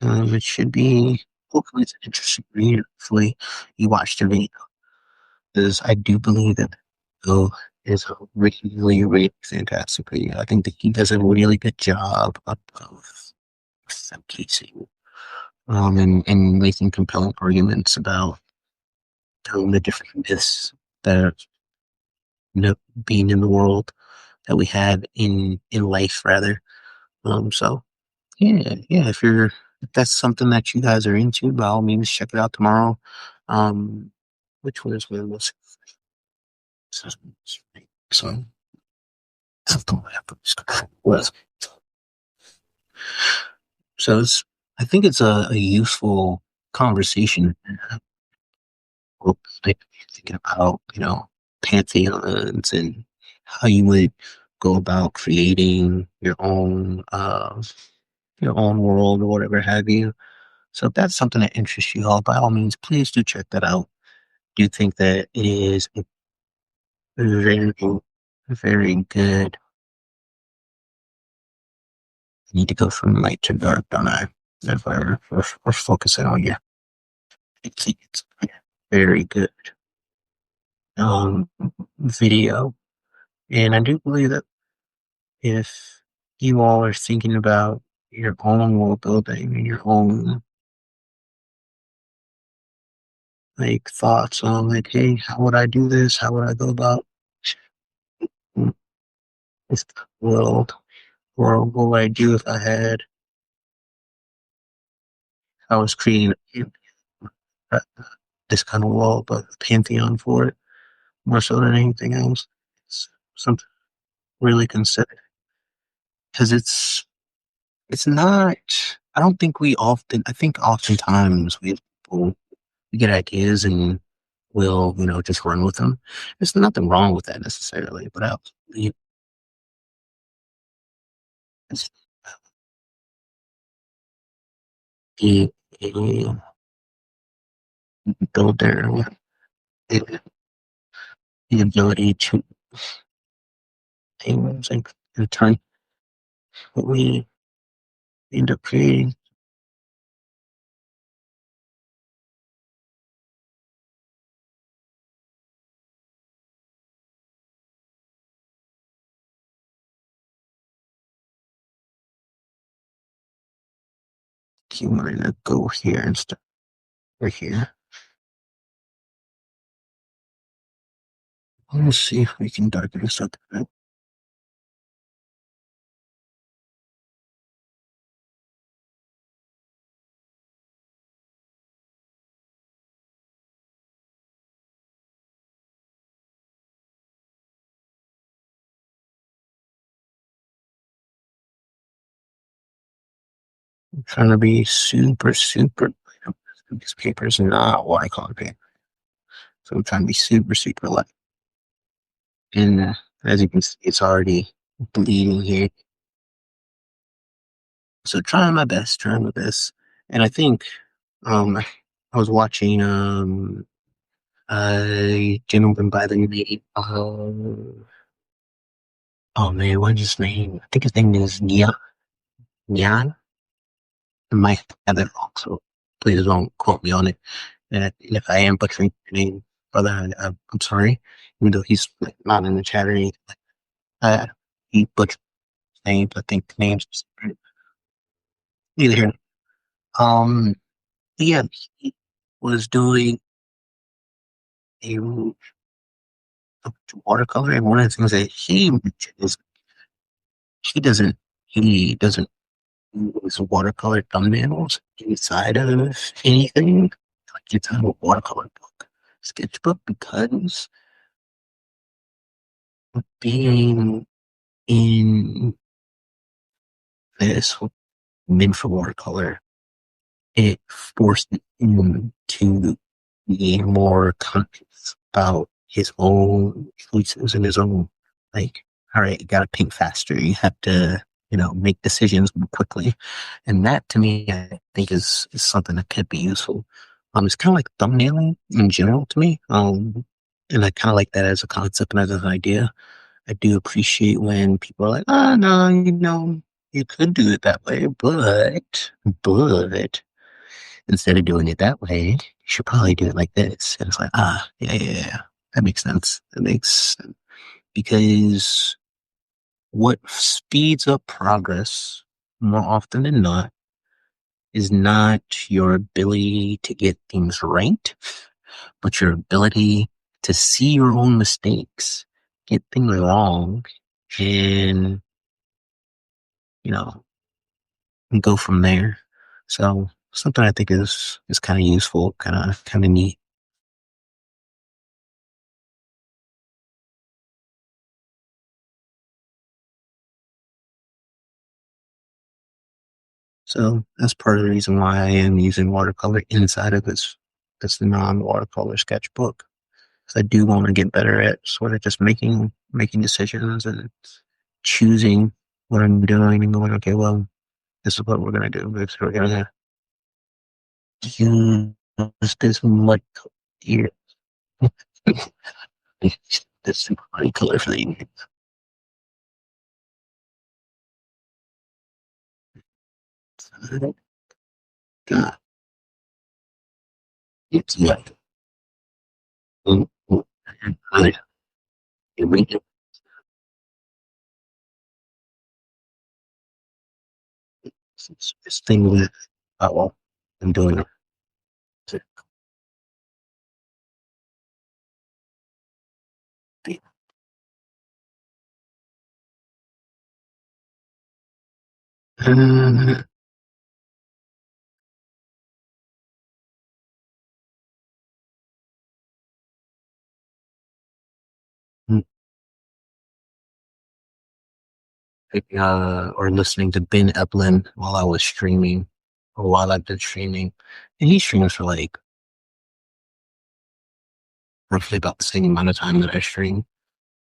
It should be hopefully it's an interesting read. Hopefully you watched the video because I do believe that Bill is a really, really fantastic video. I think that he does a really good job of showcasing and making compelling arguments about the different myths that are being in the world that we have in life rather. So yeah, if that's something that you guys are into, by all means check it out tomorrow. Which one is where most so was so it's I think it's a useful conversation. Like thinking about, pantheons and how you would go about creating your own world or whatever have you. So if that's something that interests you all, by all means, please do check that out. Do think that it is a very, very good. I need to go from light to dark, don't I? If we're focusing on you. I think it's a very good um video. And I do believe that if you all are thinking about your own world building and your own like thoughts on like, hey, how would I do this? How would I go about this world? Or what would I do if I was creating uh, this kind of world, but a pantheon for it more so than anything else? It's something really consider because it's not. I don't think we often. I think oftentimes we get ideas and we'll just run with them. There's nothing wrong with that necessarily, but I believe it's the the builder with the ability to things and turn what we end up creating. You want to go here and start right here. Let's see if we can darken this up a bit. trying to be super, super. This paper is not watercolor paper, so I'm trying to be super, super light. And as you can see, it's already bleeding here. So trying my best, trying my best. And I think I was watching a gentleman by the name of, oh man, what's his name? I think his name is Nyan. I might have that wrong, so please don't quote me on it. And if I am butchering your name, brother, I'm sorry. Even though he's like not in the chat or anything, uh, he butchered names. I think names. Neither here. Um, yeah, he was doing a watercolor, and one of the things that he mentioned is he doesn't he doesn't use watercolor thumbnails inside of anything, like inside of a watercolor book, sketchbook, because being in this meant for watercolor, it forced him to be more conscious about his own choices and his own, like, all right, you gotta paint faster. You have to, make decisions more quickly. And that to me, I think is something that could be useful. It's kind of like thumbnailing in general to me. And I kind of like that as a concept and as an idea. I do appreciate when people are like, oh no, you could do it that way, but instead of doing it that way, you should probably do it like this. And it's like, yeah. That makes sense. That makes sense. Because what speeds up progress more often than not is not your ability to get things right, but your ability to see your own mistakes, get things wrong, and, you know, and go from there. So something I think is kind of useful, kind of neat. So that's part of the reason why I am using watercolor inside of this non-watercolor sketchbook. Because I do want to get better at sort of just making decisions and choosing what I'm doing and going, okay, well, this is what we're gonna do. We're gonna use this mud here. This super bright color for the evening. God, it's like, mm, mm, I, I read this thing with, well, I'm doing it. Uh, or listening to Ben Eplin while I was streaming, or while I've been streaming, and he streams for like roughly about the same amount of time that I stream,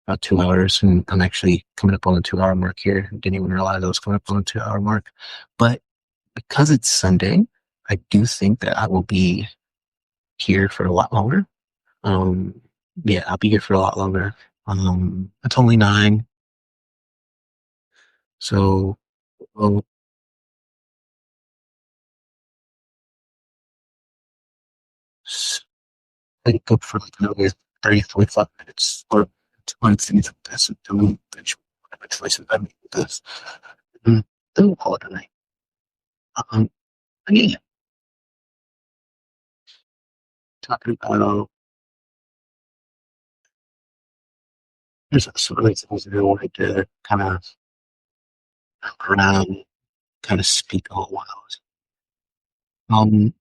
about 2 hours, and I'm actually coming up on the 2 hour mark here. Didn't even realize I was coming up on the 2 hour mark, but because it's Sunday, I do think that I will be here for a lot longer. Um, yeah, I'll be here for a lot longer. It's only 9, so we'll wake up for like another 30, 45 minutes or 200 this and doing whatever choices I make with this. And then we'll call it a night. Um, and yeah, talking about there's some other things that I wanted to kind of around, kind of speak a little while. Um,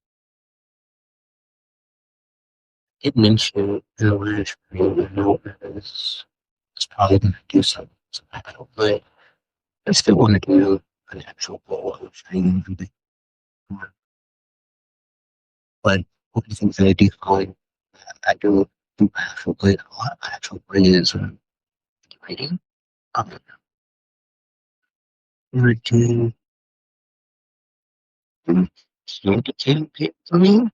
it mentioned in the last video that I know it's probably going to do something, but I still want to do an actual goal of training. But one of the things that I do find I do actually a lot actually is writing. Um, writing communicating for me.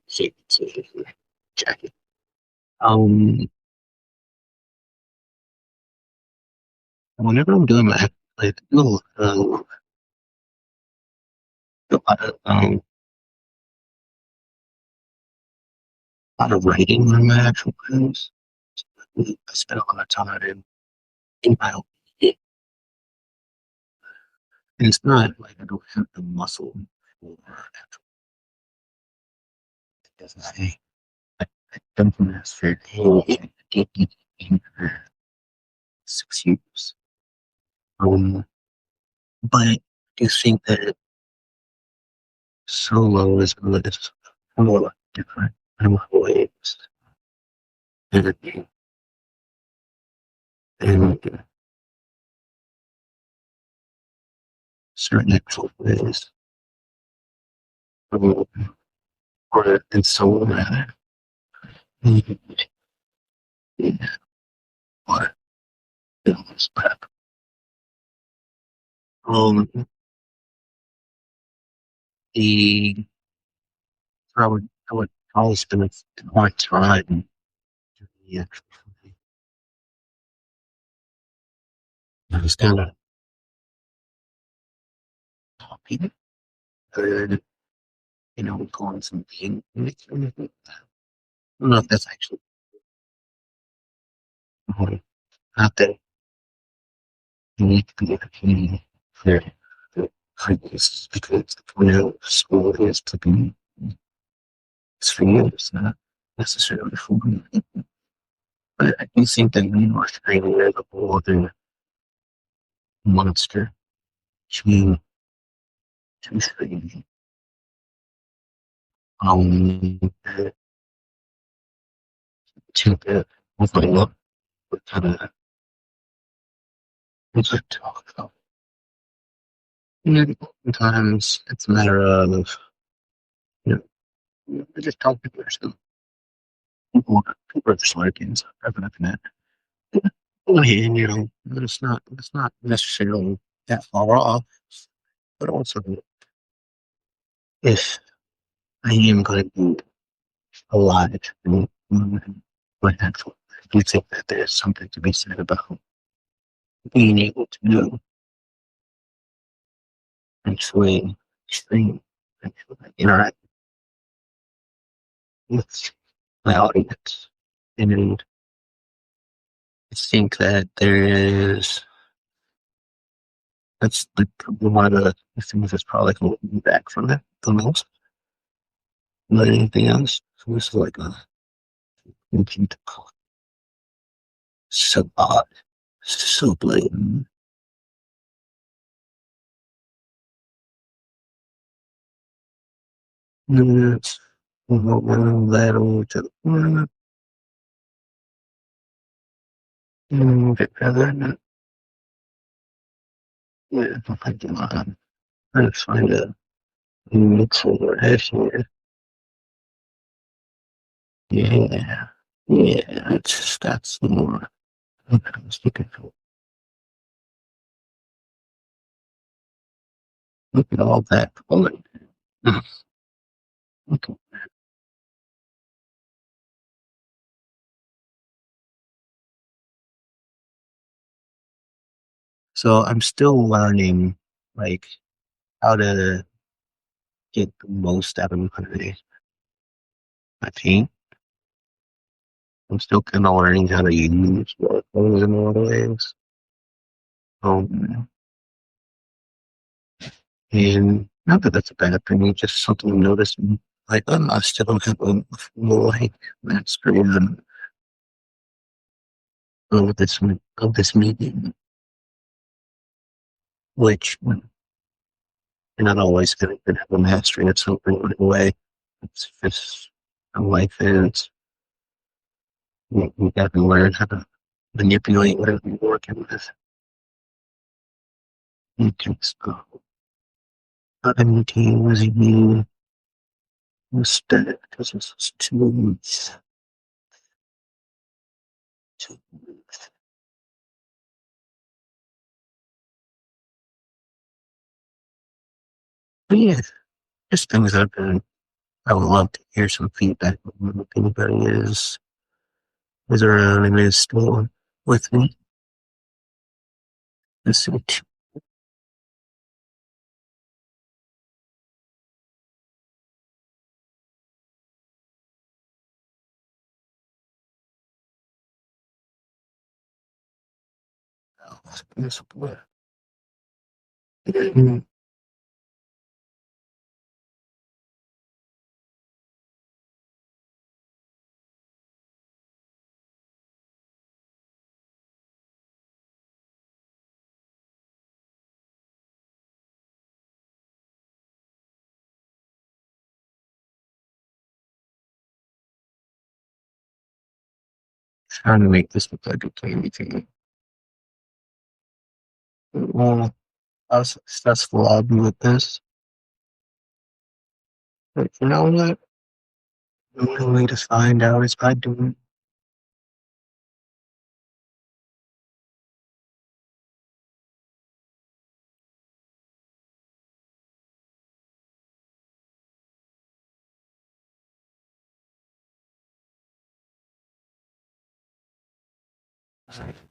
Shape jacket. Um, whenever I'm doing my like a lot of writing on my actual prose. I spend a lot of time in my own head. And it's not like I don't have the muscle for actual design. I've done this for 6 years. Um, but I do think that solo is a little different in a lot of ways. And, and certain actual ways. Um, or in solo rather. Yeah, or films prep. Um, the I would always spend more time doing the actual thing. I was kind of talking and calling something. I don't know if that's actually not that you need to be educated for for this because school is to be it's for you. It's not necessarily for me. But I do think that we are training as a whole other monster to train um to the moving up with kind of what's it talk about. Sometimes it's a matter of you just talk to yourself. People are just lurking, so I'm looking at well, it's not necessarily that far off, but also if I am going to be alive but actually I do think that there's something to be said about being able to actually stream, actually interact with my audience. And I think that there is that's like one of the things that's probably holding me back from it the most than anything else. So it's like a complete so odd, so blatant. It's that over to get rather yeah, I can trying to find a mix over head here. Yeah, yeah, that's more what I was looking for. Look at all that color. Okay. So I'm still learning like how to get the most out of my paint. I'm still kind of learning how to use watercolors in a lot of ways. Um, and not that that's a bad thing, it's just something I'm noticing. Like, I still don't have a full like mastery of this medium, which you're not always going to have a mastery at something right away. It's just how life is. You got to learn how to manipulate whatever you're working with. Okay, so I need to use you instead because it's too but yeah, just things I've been. I would love to hear some feedback if anybody is around and is still with me. Let's see. Yes, what? Trying to make this look like a play anything. Well, I was successful, I'll be with this. But you know what? The only way to find out is by doing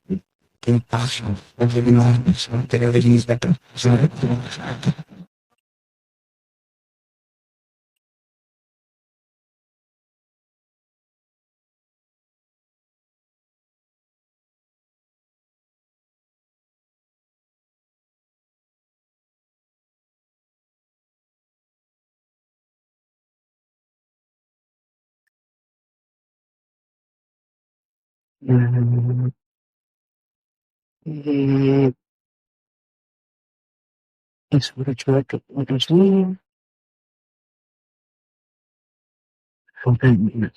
it. Impossible. Living on this, everything is better. Mm, it's what I try to understand. Something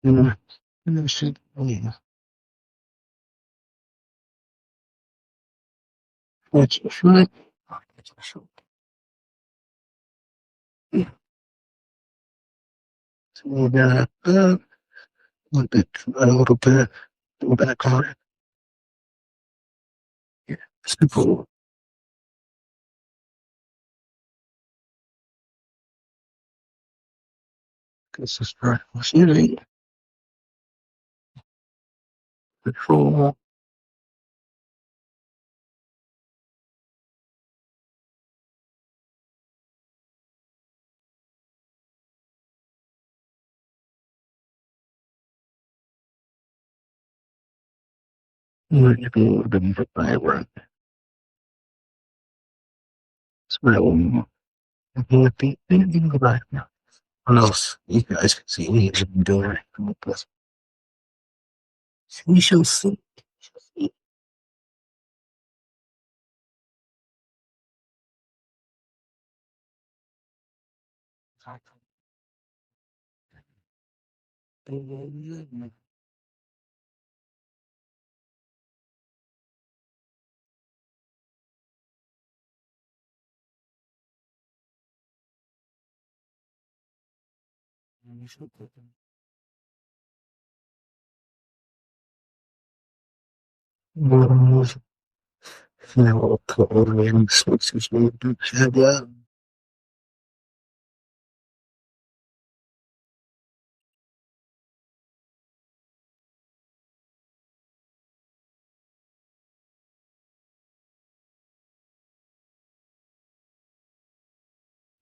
you know, shit, yeah. What's short? It's short. So we got a little bit of color. Yeah, simple. This is right. Shooting control. You can a little bit more vibrant. So happy thinking about it. What else you guys can see me doing? We shall see. Now, put all the switches we do.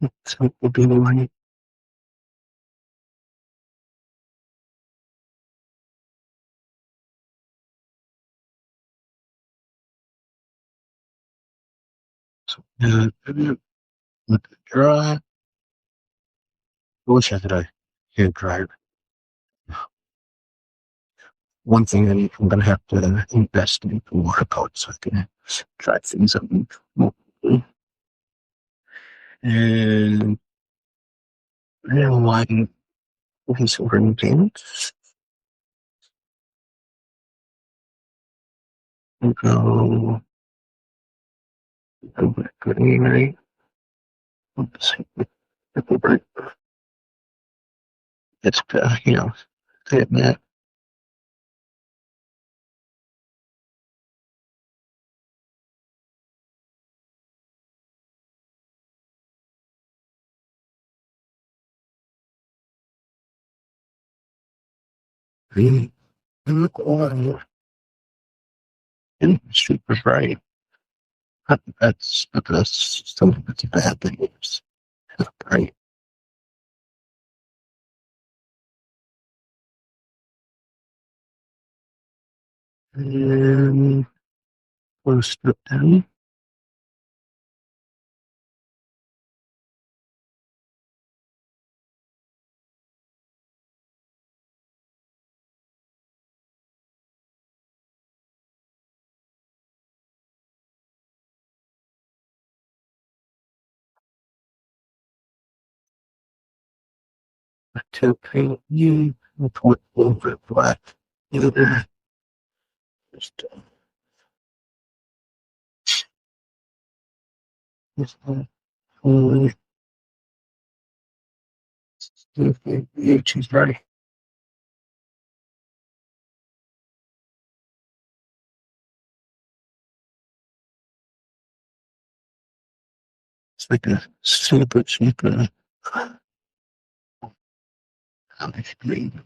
Yeah, so it will be the one. So, let it dry. I wish I could hair dryer. One thing I'm gonna have to invest in watercolor so I can try things out more. And I don't know why these were in paint. Go back right. Let's see. It's hit that. Really, look on. It's super bright. That's something that's bad things. Bright. And we'll strip down. To paint you with a little bit black. Just this one. She's ready. It's like a super green.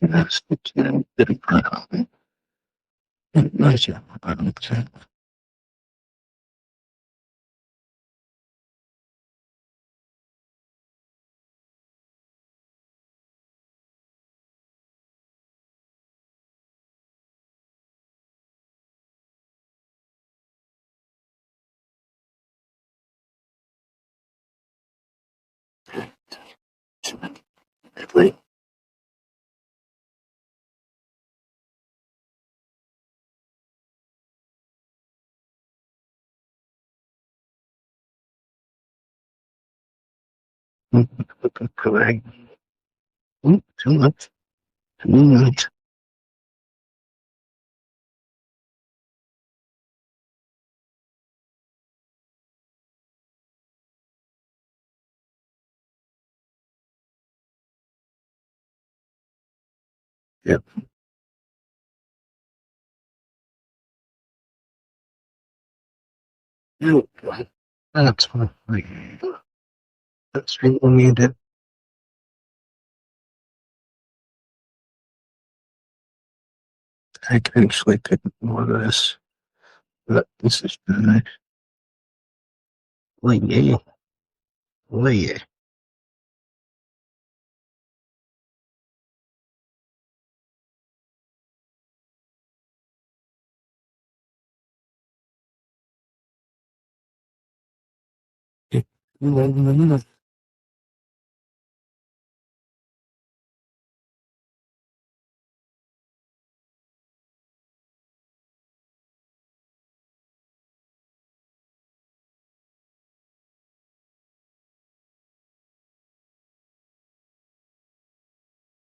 That's the two that are put on it. Nice, yeah. Wait. Correct. Too much. Too much. Yep. Yep. That's fine. Like, that's what we needed. I can actually take more of this. But this is good. Like, yeah. Well, yeah.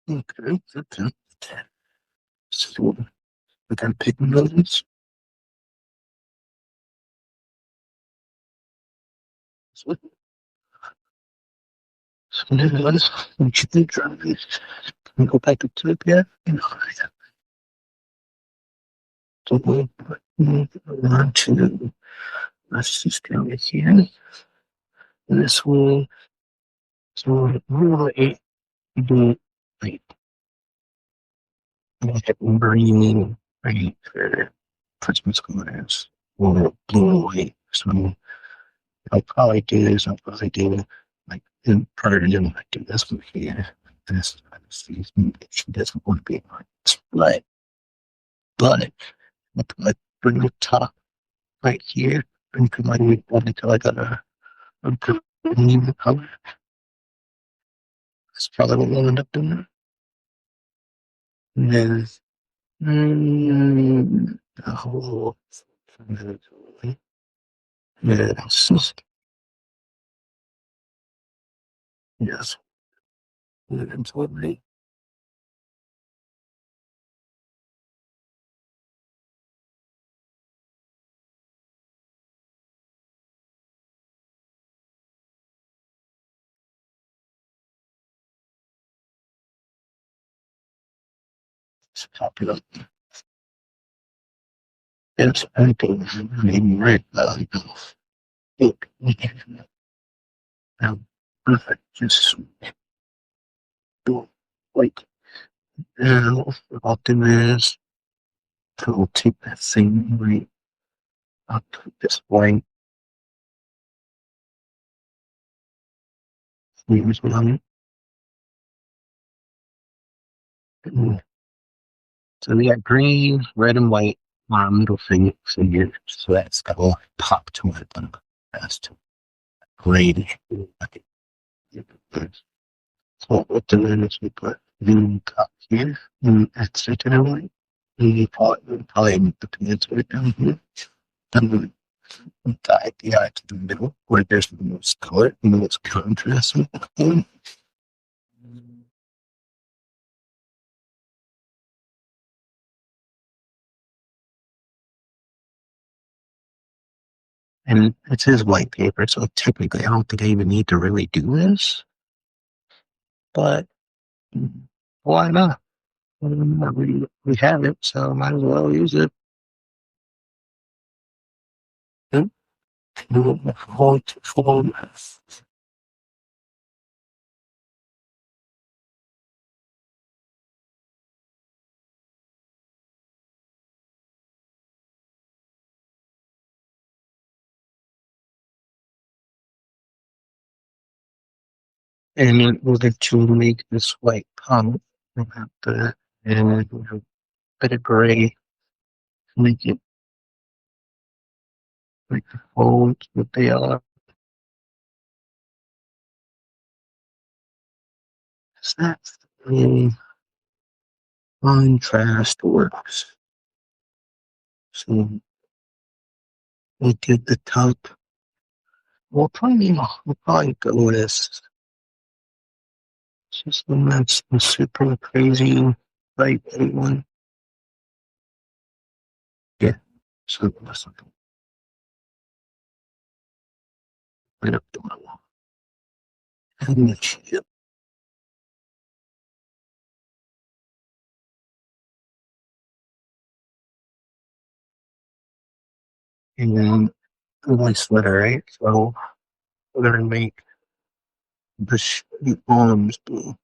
Okay. Okay. So, we can pick those. So, nevertheless, we should be driving and go back to Ethiopia. So we on to let's just go here. This will so really do like green right for Christmas colors or blue and white. So I'll probably do like in prior to doing like do this one here. This she doesn't want to be on it. But like bring the top right here and come my week one until I got a green color. That's probably what we'll end up doing. And then the whole yes, yes, absolutely. It's popular. It's anything maybe right think perfect just do like optimist to take that same right up to this point. Here's one. So we got green, red, and white on our middle figure. So that's got a lot of pop to it. But that's great. So what the is we put the top here and that's it anyway. We probably put the answer right down here. Then we tie the eye to the middle where there's the most color and the most contrast. And it says white paper, so technically I don't think I even need to really do this. But why not? We have it, so might as well use it. And in order to make this white pump, we'll have to and a bit of gray to make it like the folds what they are. So that's the way contrast works. So we did the top. We'll probably go with this system that's the super crazy light one. Yeah. So that's right up to my wall. And then the white sweater, right? So we're gonna make the arms blue.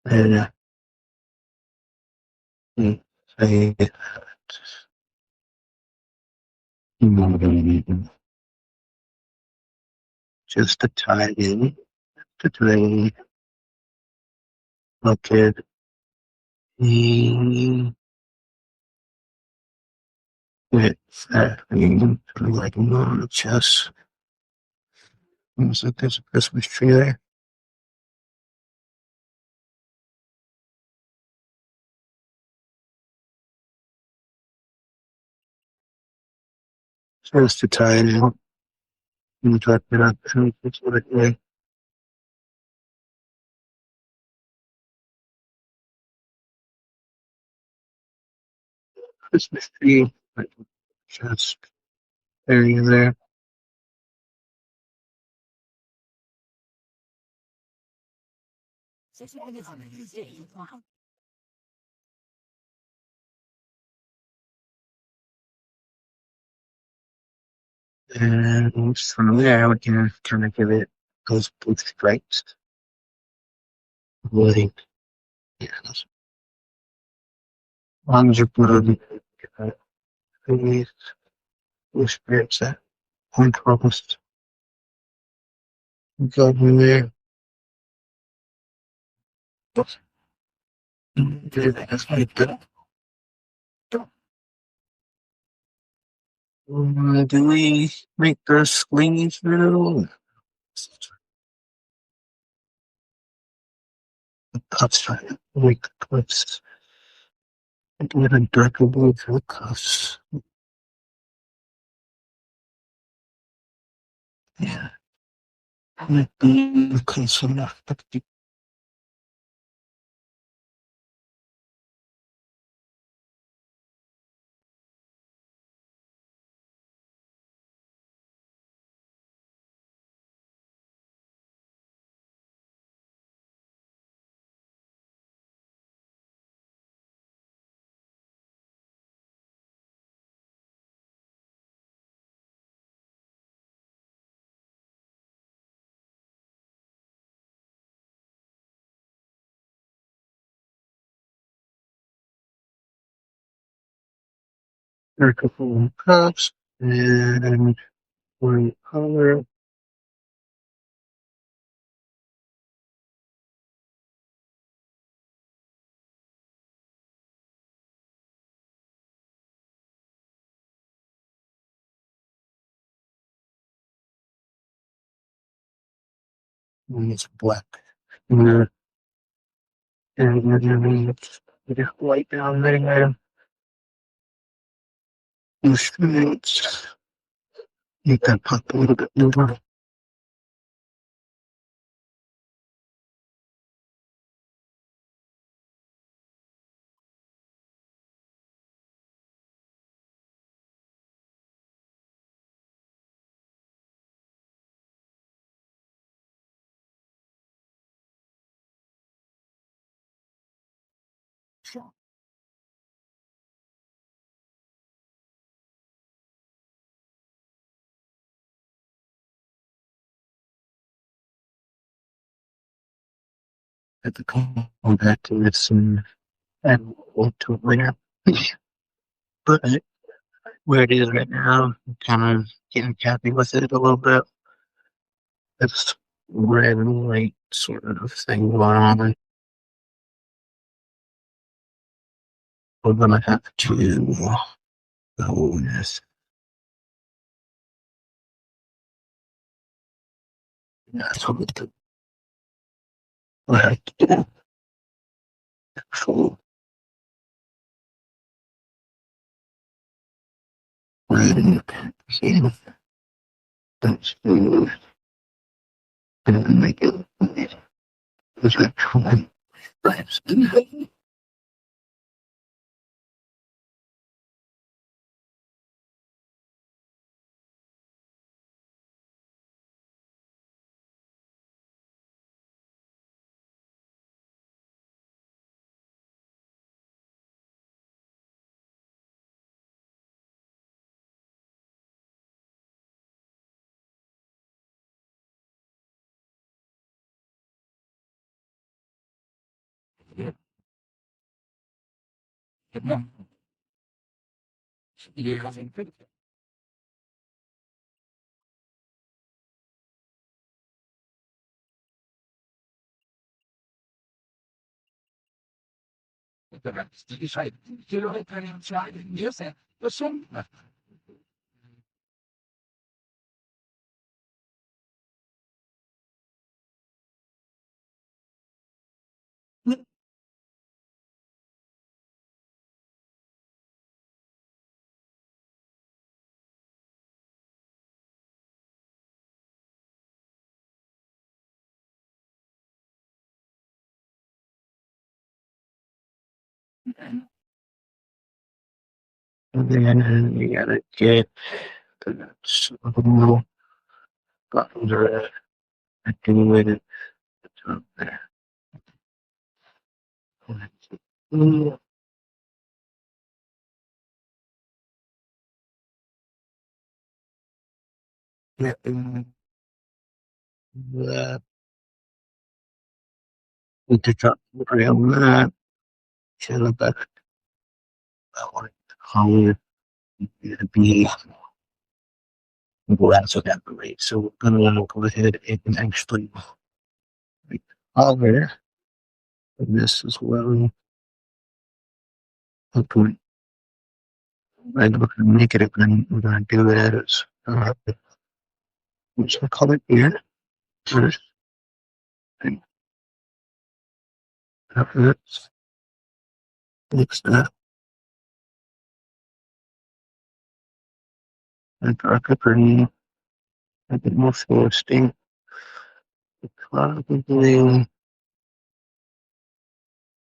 And say just to tie in to the bucket. With that, like a chest. Looks like there's a Christmas tree there. So just to tie it in and type it up. And that's what it is. Christmas tree. Like, just area there. And from there, we can kind of give it those blue stripes. Like, yeah, as long as you put on these blue stripes that point across, go from there. That's like that. Do we make the sleeves now? The cuffs, right? Make the cuffs. Get a darker blue for the cuffs. Yeah. Make the cuffs enough. Darker blue cuffs. And one color. And it's black. And then just white down there. The streets. Make that pop a little bit more. At the come back to this and we'll to it later. But where it is right now, I'm kind of getting happy with it a little bit. It's red and white sort of thing going on. We're gonna have to go with that's what we'll have to do. Actual red and pink. That's gonna make it. It's actually nice. And then you gotta get some little buttons are attenuated up there. Mm, yeah, that we took up on that. Should have better. I want the color to be less of that rate. So we're gonna go ahead and actually color this as well. Okay. I'm gonna make it again. We're gonna do it as some color here first. And after this, mix that and darker green. A bit more foresting. Probably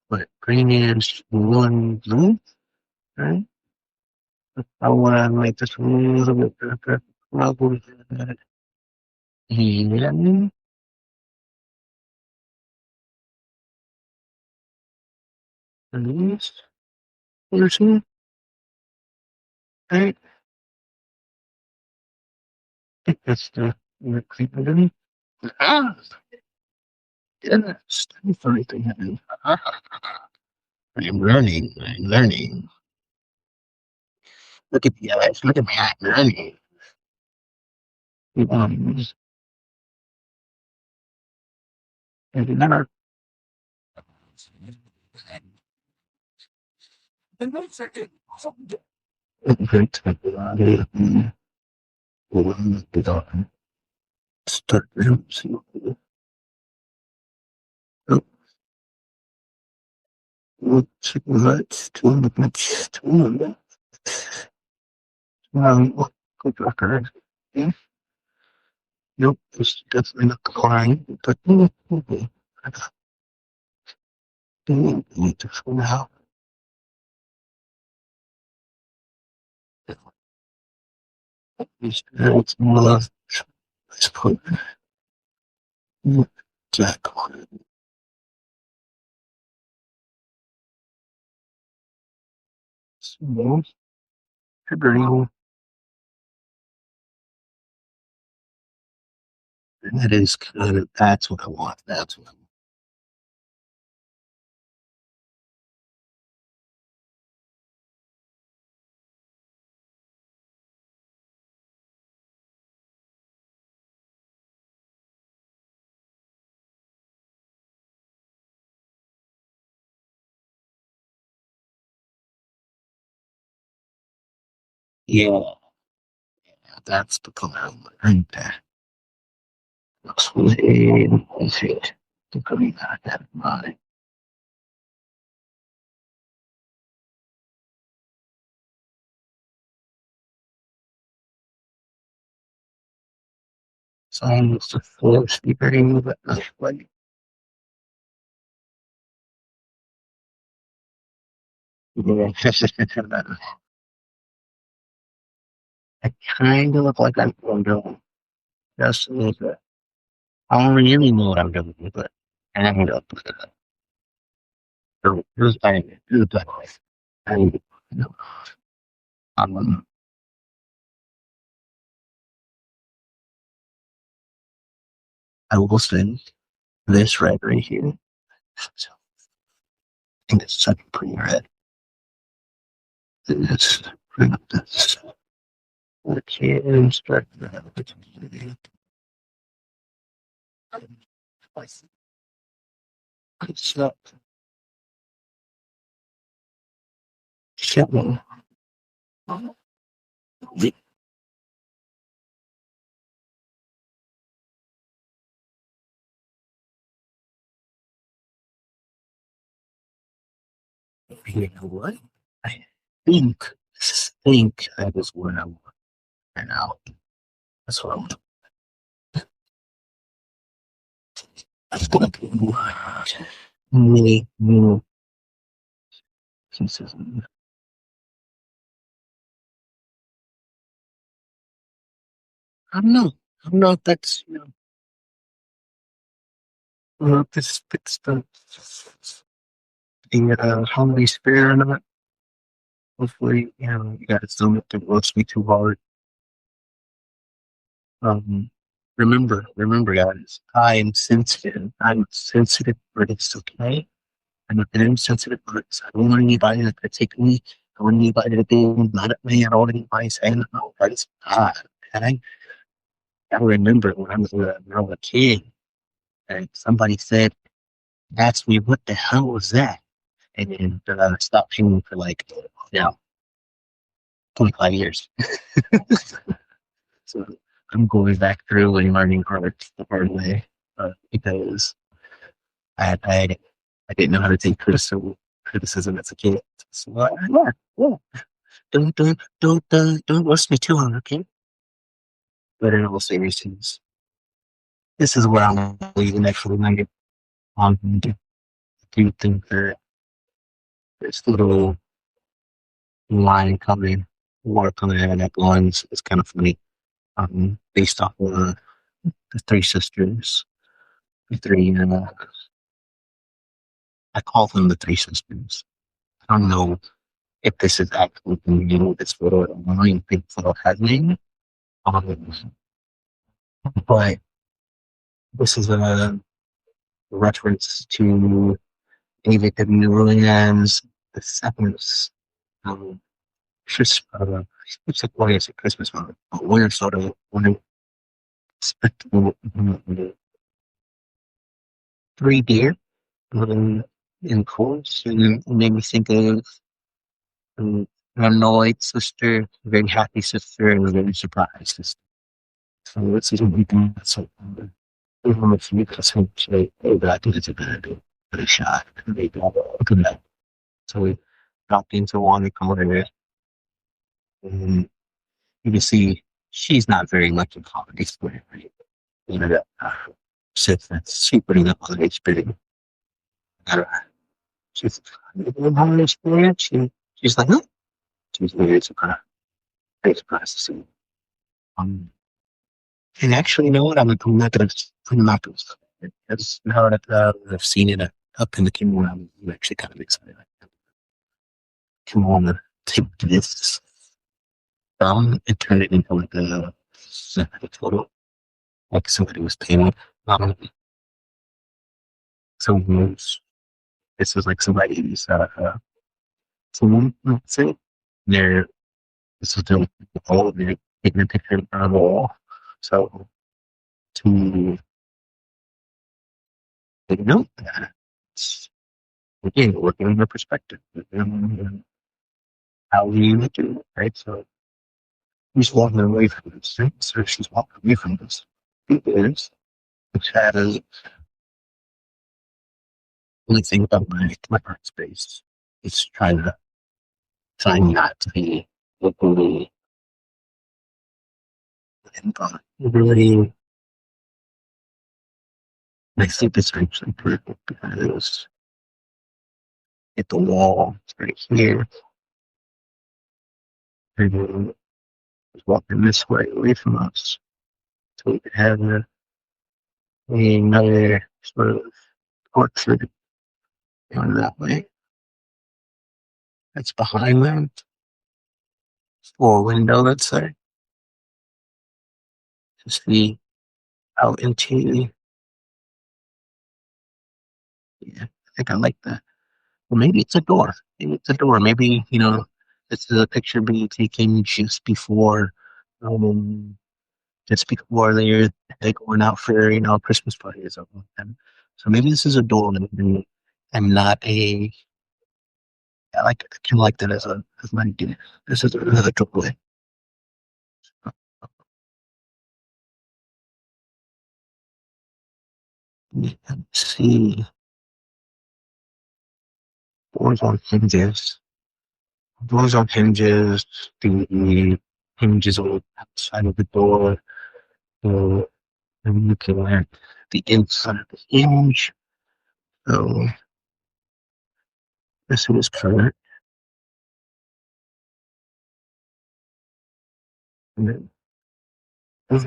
what green is one blue, right? I want to make this a little bit darker. Probably that yellow. This person, right? I think that's the green. Ah, yes, that's everything happened. I'm learning. I'm learning. Look at the eyes. Look at me. I'm learning. Um, and another. Great. Start. What? Too much. Too much. Good record. Yeah. Nope. It's definitely not crying. But for now. It's more. Let's put Jack on it. So, green. That is kind of, that's what I want. That's what I want. Yeah, that's the color I want right there. Looks way, let's see it. The green I have in mind. So it's the force green, but not like, yeah, I kind of look like I'm doing just a little bit. I don't really know what I'm doing, but I end up with it. Here's the and you know, I will send this right here. So I think it's such a pretty red. Let's bring up this. Okay, and start that. It's not shallow. You know what? I think that is what I want right now. That's what I want. That's gonna be many new pieces. I don't know. I don't know if that's if this fits the holiday spirit or not. Hopefully, you guys don't roast me too hard. Um, remember, guys, I am sensitive. I'm sensitive for this, okay? I'm a very sensitive for this. I don't want anybody to critique me. I don't want anybody to be mad at me. I don't want anybody saying, oh, that's bad. Okay? I remember when I was a kid, and somebody said, asked me, what the hell was that? And stopped paying for like, you know, 25 years. So I'm going back through and learning the hard way because I I didn't know how to take criticism as a kid. So yeah. Don't roast me too hard, okay? But in all seriousness, this is where I'm leaving actually like I do think that this little line coming watercolor that lines is kind of funny. Based off of the three sisters, the three I call them the three sisters. I don't know if this is actually the name of this photo online big photo has name. Um, but this is a reference to David W. The Seventh um, Chris, it's like what is it? Christmas moment. Winter soda, one spectacle, three deer in course, and it made me think of an annoyed sister, a very happy sister, and a very surprised sister. So this is what we do. So even if you can say, oh, but I think it's a good idea, but a shot, maybe I'll look at that. So we dropped into one corner, and you can see she's not very much in comedy square, right? You know, that sits that's super in the holiday spirit. Uh, she's in holiday spirit. She's like, oh, she's very surprised to see. Um, and actually, you know what? I'm not gonna. Because now that I've seen it up in the camera, I'm actually kind of excited. Come on, take this and turn it into like a photo, like somebody was painting. Um, someone's this was like somebody's someone, let's say. They're this was the whole of their taking a picture in front of the wall. So to take note that it's again working on your perspective, how you do it, right? So he's walking away from this thing. So she's walking away from this. He is, which has only thing about my art space is trying not to be locally really. I think it's actually perfect because at the wall right here, and is walking this way away from us. So we could have another sort of portrait going that way. That's behind them, or a window, let's say, to see out into. Yeah, I think I like that. Or maybe it's a door. Maybe it's a door. Maybe this is a picture being taken um, just before they're going out for Christmas party or something like that. So maybe this is a door, and not a. I like kind of like that as my idea. This is another doorway. Let's see, doors on hinges. Doors on hinges. The hinges on the outside of the door. So I'm looking at the inside of the hinge. So this is correct. And then You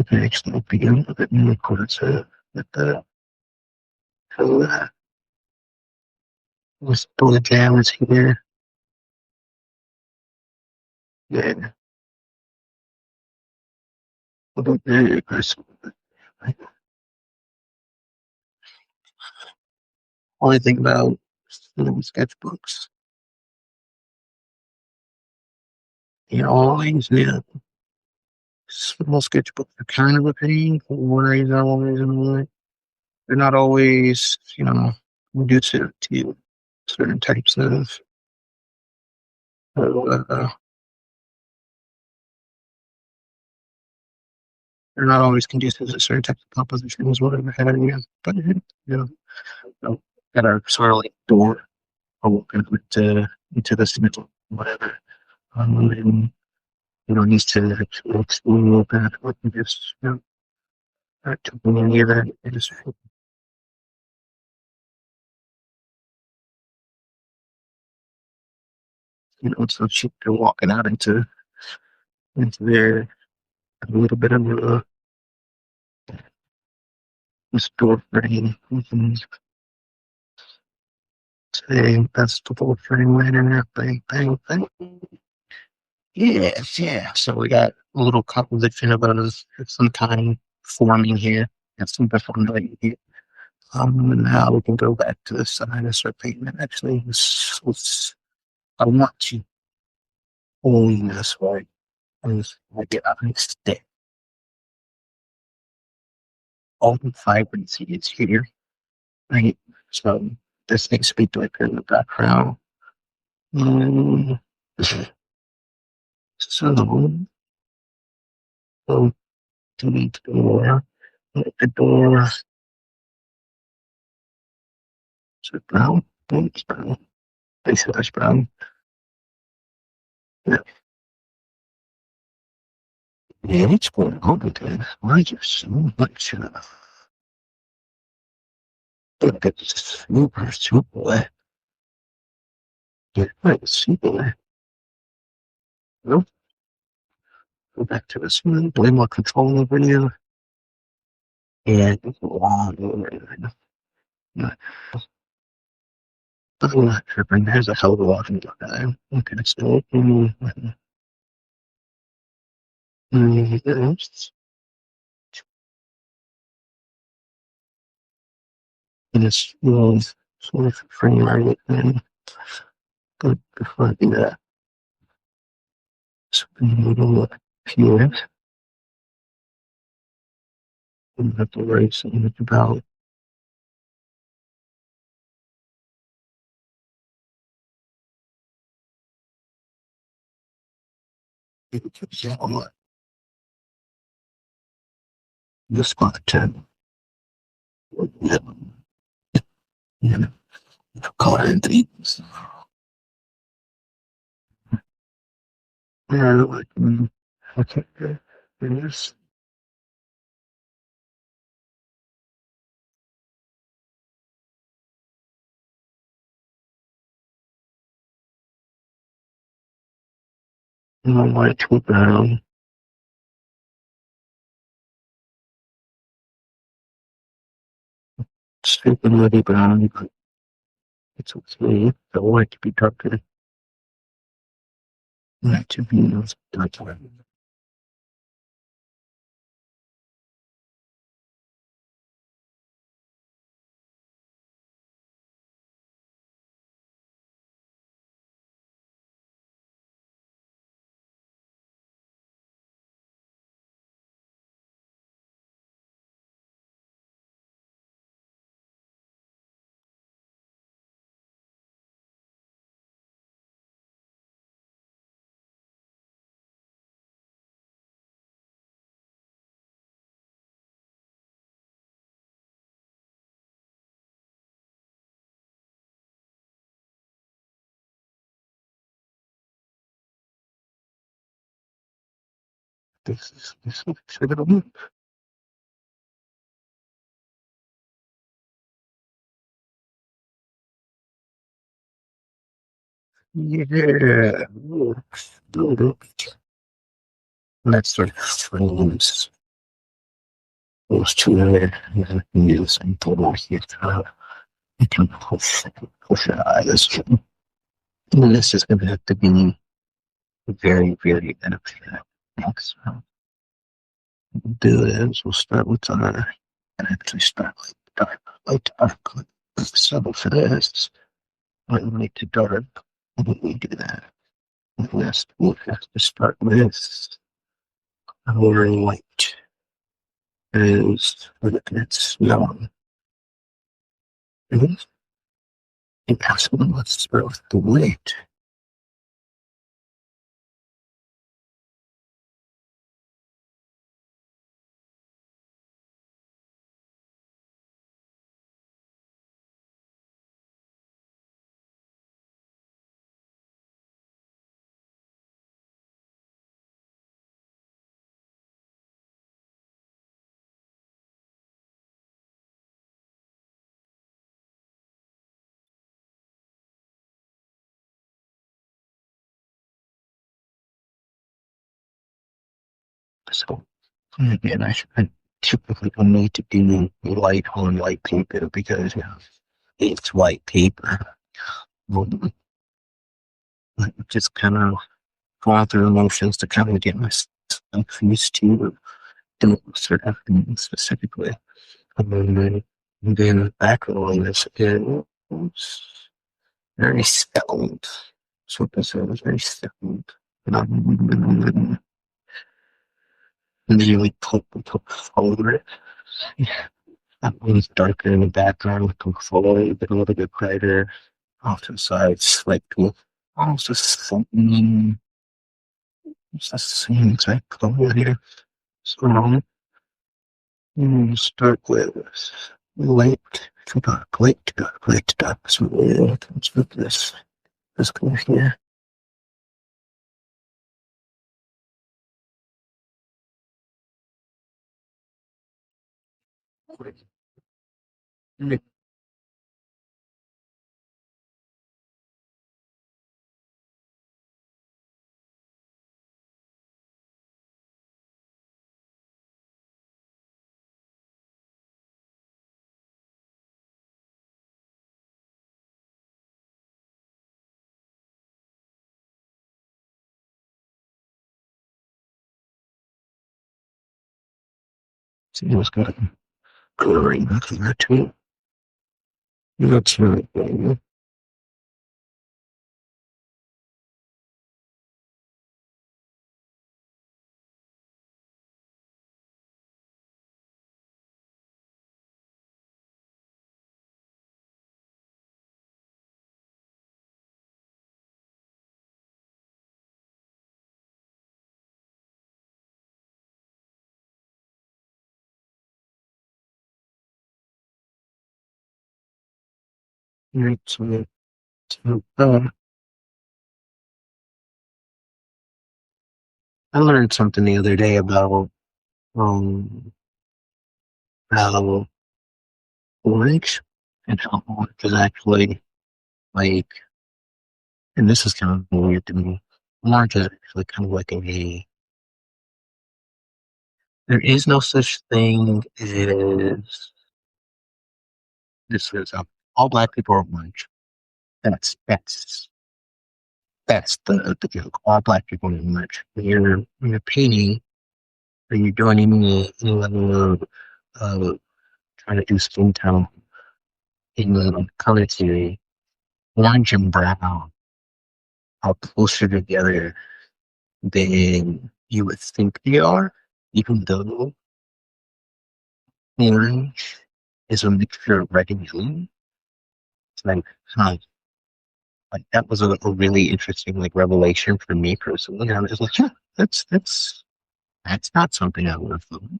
can actually begin with it and record it with the with bullet jams here. Yeah. Very aggressive. Only thing about sketchbooks, you always need a small sketchbook. They're kind of a pain for one reason or one reason why. They're not always, conducive to certain types of they're not always conducive to certain types of compositions, whatever have you. But got our sort of like door open into the cement, whatever. And needs to explore that. We can just, to near that. And just, so cheap to walking out into there. A little bit of a store frame. We can say that's the whole frame right in there. Bang, bang, bang. Yes, yeah. So we got a little composition of some kind forming here. Got some different light here. And now we can go back to the side and start painting it. Actually, I want to hold this way. And I get a nice stick. All the vibrancy is here, right? So this needs to be darker in the background. Um, so, go to the door. The door. Is it brown? No, it's brown. They said it's brown. Yeah, yeah, what's going on with this? Why is there so much? Look at this super wet. Yeah, it's super wet. Nope. Go back to this one. Blame more control over you. And it's a long over. I'm not tripping. There's a hell of a lot of time. Okay, so and it's sort of frame right and good before I do that. So we go here and have to write something about the spot 10. Yeah, yeah, color and things. Yeah, like, okay, there's white to brown. Stupid muddy brown, but it's okay. I want it to be darker. Not to be darker. This looks a little. Yeah. Let's sort of frames those two there. And then I can do the same photo here. I can push it out of this. And then this is going to have to be very, very beneficial. Next, we'll do is we'll start with our, and actually start light dark. So for this, light to dark, when we do that, this we'll have to start with our light is, it's young. And impossible, let's start with the light. So again, I typically don't need to do light on light paper because it's white paper. Um, just kind of going through the motions to kind of get myself used to doing certain things specifically. And then the background is very settled. That's what this is, very settled. And really put over it. That one's darker in the background with the forward, but a little bit brighter off to the sides, like almost a something. It's the same exact color here. So we'll start with light to dark, light to dark, light to dark. So let's put this color here. See what's got a coloring color to it. That's not good. Right, I learned something the other day about um how orange and how orange is actually like, and this is kind of weird to me. Orange is actually kind of like there is no such thing as this is all black people are orange. That's the joke. All black people are orange. When you're painting or you're doing any level of trying to do skin tone in the color theory, orange and brown are closer together than you would think they are, even though orange is a mixture of red and green. It's like, huh, like that was a really interesting like revelation for me personally. I was just like, yeah, that's not something I would have thought. I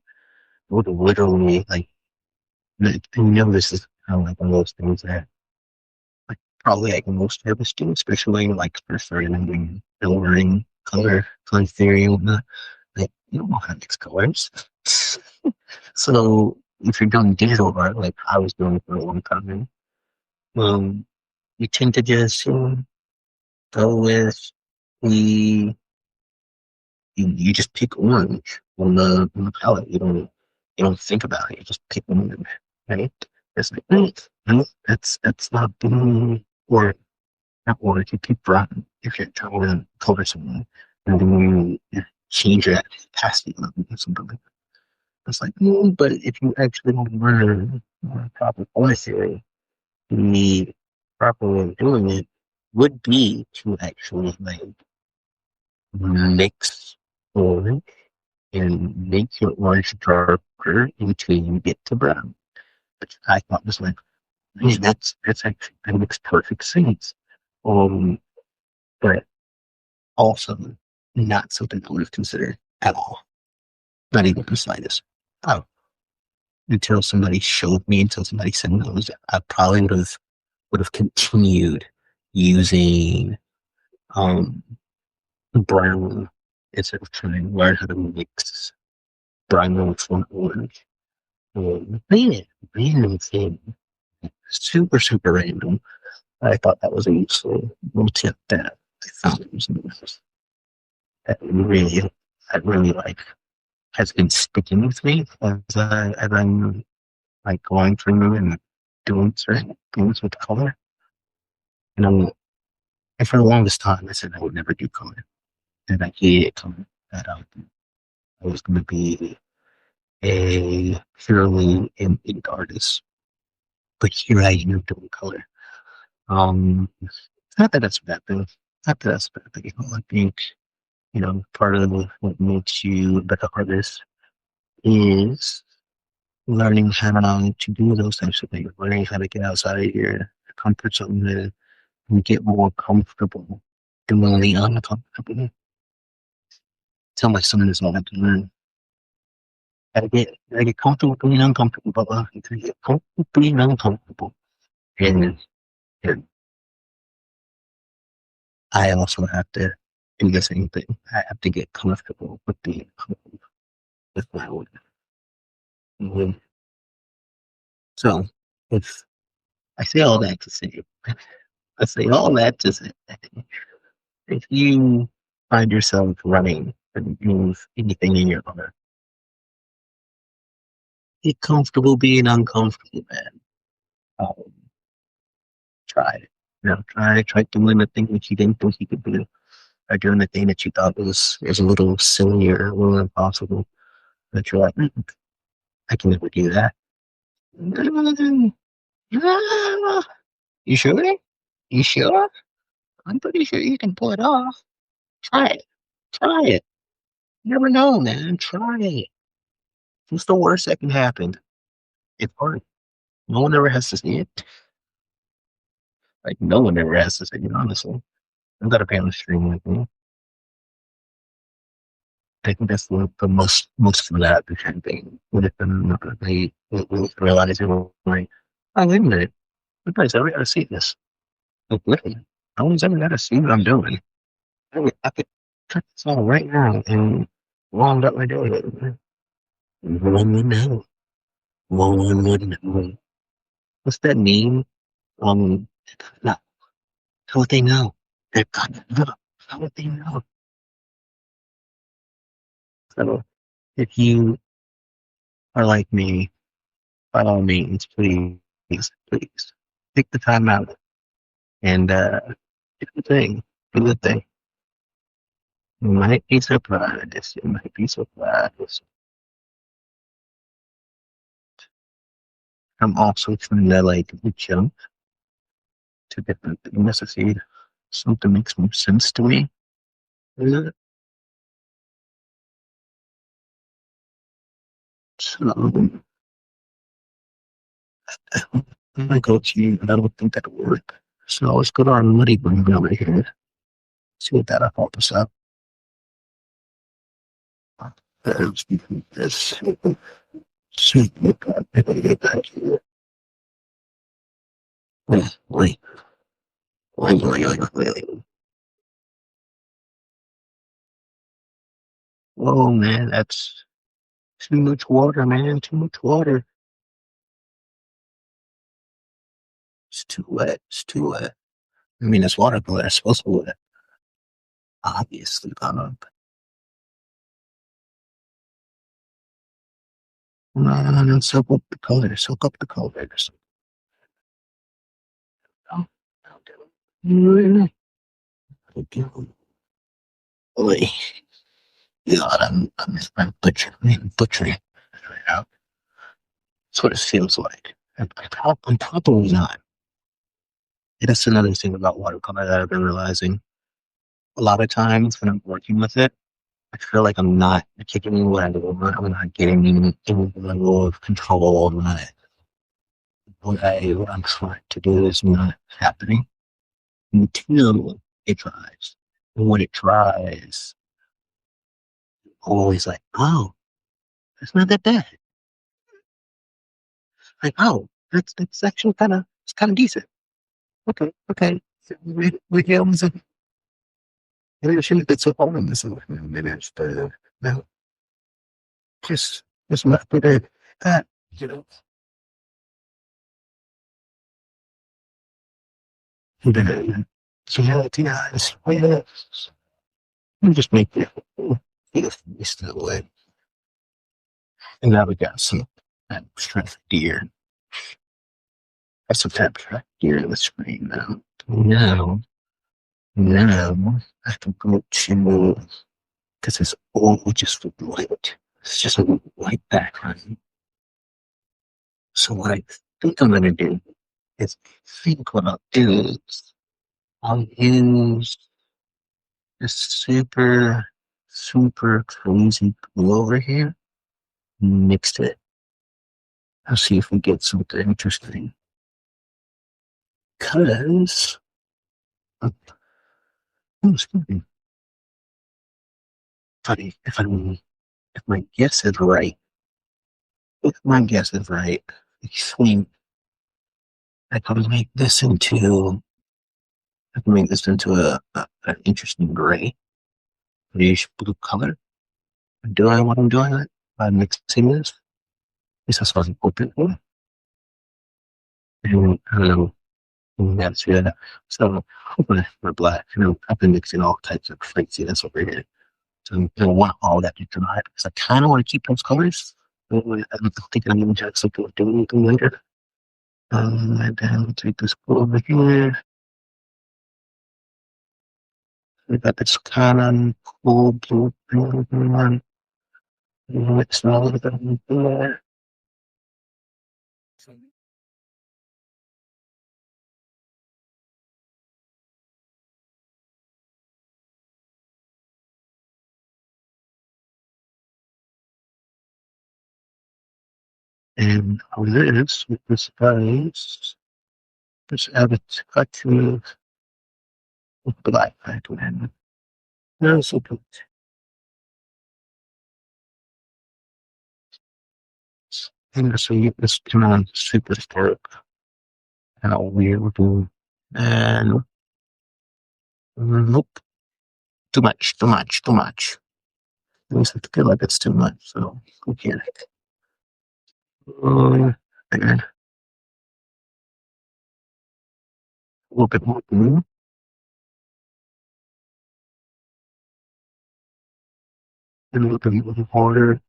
would have literally like, this is kind of like one of those things that like probably like most artists do, especially like for starting and doing coloring, color theory and whatnot. Like you don't know how to mix colors. So if you're doing digital art, like I was doing for a long time, um, you tend to just go with the you just pick orange on the palette. You don't think about it. You just pick orange, right? It's like that's not blue or not orange. You pick brown if you're trying to color something, and then you change it past the level or something like that. It's like, but if you actually learn proper color theory, the proper way of doing it would be to actually like mix orange and make your orange darker until you get to brown. Which I thought was like, man, that's actually that makes perfect sense. Um, but also not something I would have considered at all. Not even the slightest. Oh, until somebody said no, I probably would have continued using um brown instead of trying to learn how to mix brown from orange. Man, random thing. Super, super random. I thought that was a useful little tip that I found was that really like has been sticking with me as I'm like going through and doing certain things with color. And and for the longest time I said I would never do color. That I hated color. That I was gonna be a purely an ink artist. But here I am doing color. It's not that that's a bad thing. Not that that's a bad thing. I think, part of what makes you a better artist is learning how to do those types of things, learning how to get outside of your comfort zone and get more comfortable doing the uncomfortable. Tell my son this all I have to learn. Gotta get comfortable being uncomfortable, Bubba. You gotta get comfortable being uncomfortable. And, and I also have to do the same thing. I have to get comfortable with being comfortable with my work. Mhm. So, if I say all that to say, I say all that to say, if you find yourself running and move anything in your art, get comfortable being uncomfortable, man. Um, try it. Try doing the thing that you didn't think you could do, or doing the thing that you thought was a little silly or a little impossible. But you're like, I can never do that. You sure? You sure? I'm pretty sure you can pull it off. Try it. Try it. You never know, man. Try it. What's the worst that can happen? It's hard. No one ever has to see it. Like, no one ever has to see it, honestly. I've got to pay on the stream with me. I think that's the most for that kind of thing. Would have been they realize it was like, oh, wait a minute. Nobody's ever got to see this. Like, literally. No one's ever got to see what I'm doing. I could cut this all right now and wound up my day. One would know. One would know. What's that meme? Um, not, how would they know? They're gonna know. How would they know? So, if you are like me, by all means, please, take the time out and do the thing. Do the thing. You might be surprised. You might be surprised. I'm also trying to like jump to different things to see if something makes more sense to me. Uh, So I'm gonna go to you, but I don't think that'll work. So let's go to our muddy room over here. See what that'll help us out. This. See, I gotta get back here. Wait, wait, wait. Whoa, man, that's too much water, man. Too much water. It's too wet. It's too wet. I mean, it's watercolor. It's supposed to look obviously up. No, soak up the colors. Soak up the colors. Oh, boy, God, I'm butchering it right now. That's what it feels like. I'm probably not. That's another thing about watercolor that I've been realizing. A lot of times when I'm working with it, I feel like I'm not getting what I want. I'm not getting any level of control. What I'm trying to do is not happening until it tries. And when it tries, I'm always like, oh, it's not that bad. Like, oh, that's actually it's kind of decent. Okay, okay. So we maybe I shouldn't have been so hard on this. Maybe I should no, just not put that, you know. The humility eyes. You just make it face that way. And now we got some abstract deer. That's some abstract deer in the screen now. Now, I can go to, because it's all just white. It's just a white background. So what I think I'm going to do is think what I'll do is I'll use this super crazy glue over here, mix it. I'll see if we get something interesting. Because, oh, excuse me, funny, if my guess is right, I think I can make this into, an interesting gray, grayish blue color. Doing what I'm doing by mixing this. This is something open for. And I don't know, that's good. So, hopefully for black, I've been mixing all types of craziness over here. So, I want all that to dry because I kind of want to keep those colors. I'm thinking I'm going to have something to do with them later. And then we'll take this over here. We got this kind of cool blue one. Mix a little bit of there. And how it is with this guys, just add a touch of black background. No, so good. And so you just come on super dark and all weird looking. And nope, too much. At least I feel like it's too much, so who cares? And a little bit more blue, and a little bit more harder.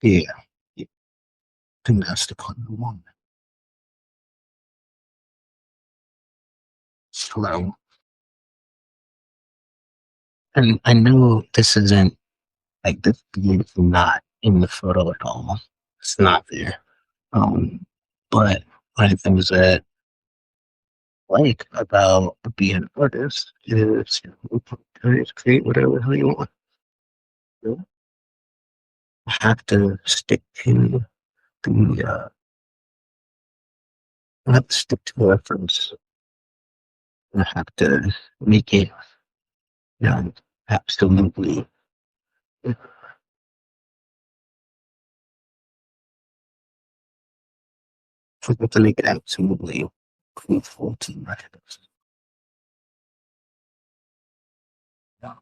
Yeah, I think that's the kind of one. Slow. And I know this isn't like this is not in the photo at all. It's not there. Um, but one of the things that I like about being an artist is create whatever the hell you want. You know? I have to stick to the I have to stick to the reference. I have to make it, you know, absolutely. I have to make it absolutely truthful to the reference. Yeah.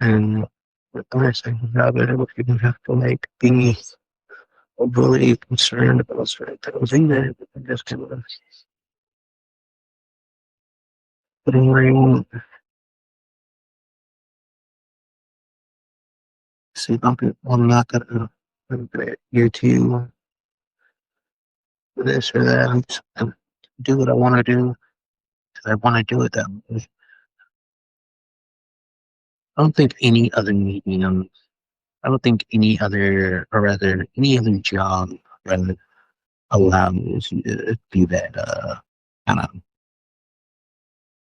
And with the nursing job, I would even have to like be overly concerned about certain things in there. I just kind of putting ring, see, I'm not gonna year two for this or that. I'm just gonna do what I want to do. I want to do it that way. I don't think any other medium, I don't think any other, or rather, any other job rather allows you to do that, kind of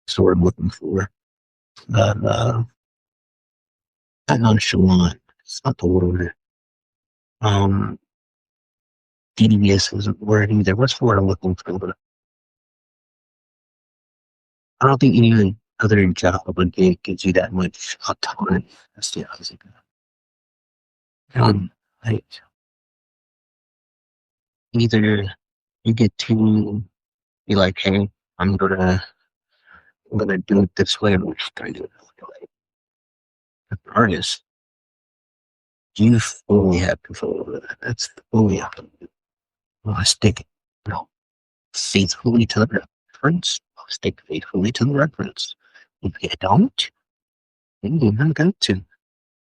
sort of looking for. Not nonchalant. It's not the word. Um, devious isn't the word either. What's the word I'm looking for? But I don't think any other job or gig gives you that much autonomy. That's the opposite. Um, like either you get to be like, hey, I'm gonna do it this way, and I'm just gonna do it this way. Like, as an artist, you fully have control over that. That's fully up to you. I stick, you know, faithfully to the reference. I'll stick faithfully to the reference. If you don't, then you don't got to.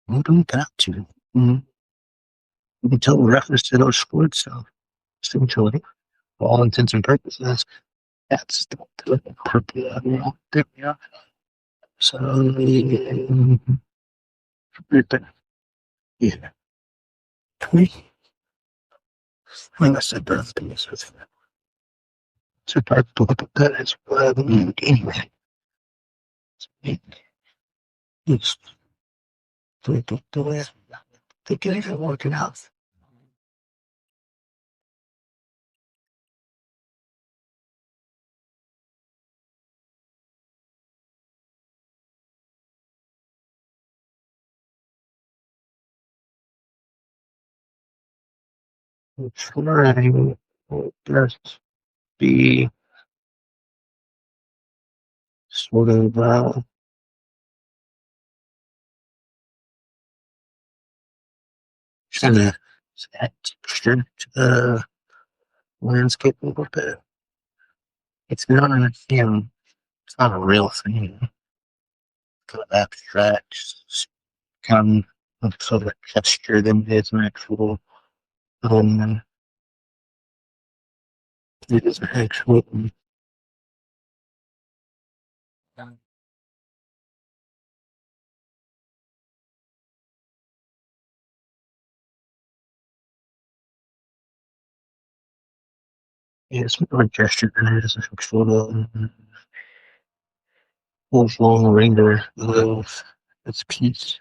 You don't got to. Mm. You can tell the reference to those sports stuff. Essentially, for all intents and purposes, that's the purpose of it. Yeah. So, yeah. I mean, that's a birthday. It's a dark book, but that is what I need anyway. It's the way they get even working out. Trying will just be sort of trying to add texture to the landscape a little bit. It's not a it's not a real thing. It's kind of abstract, it's kind of sort of a texture than it is an actual um it is an actual yeah, it's more a gesture than it is a sort of long ringer of its piece.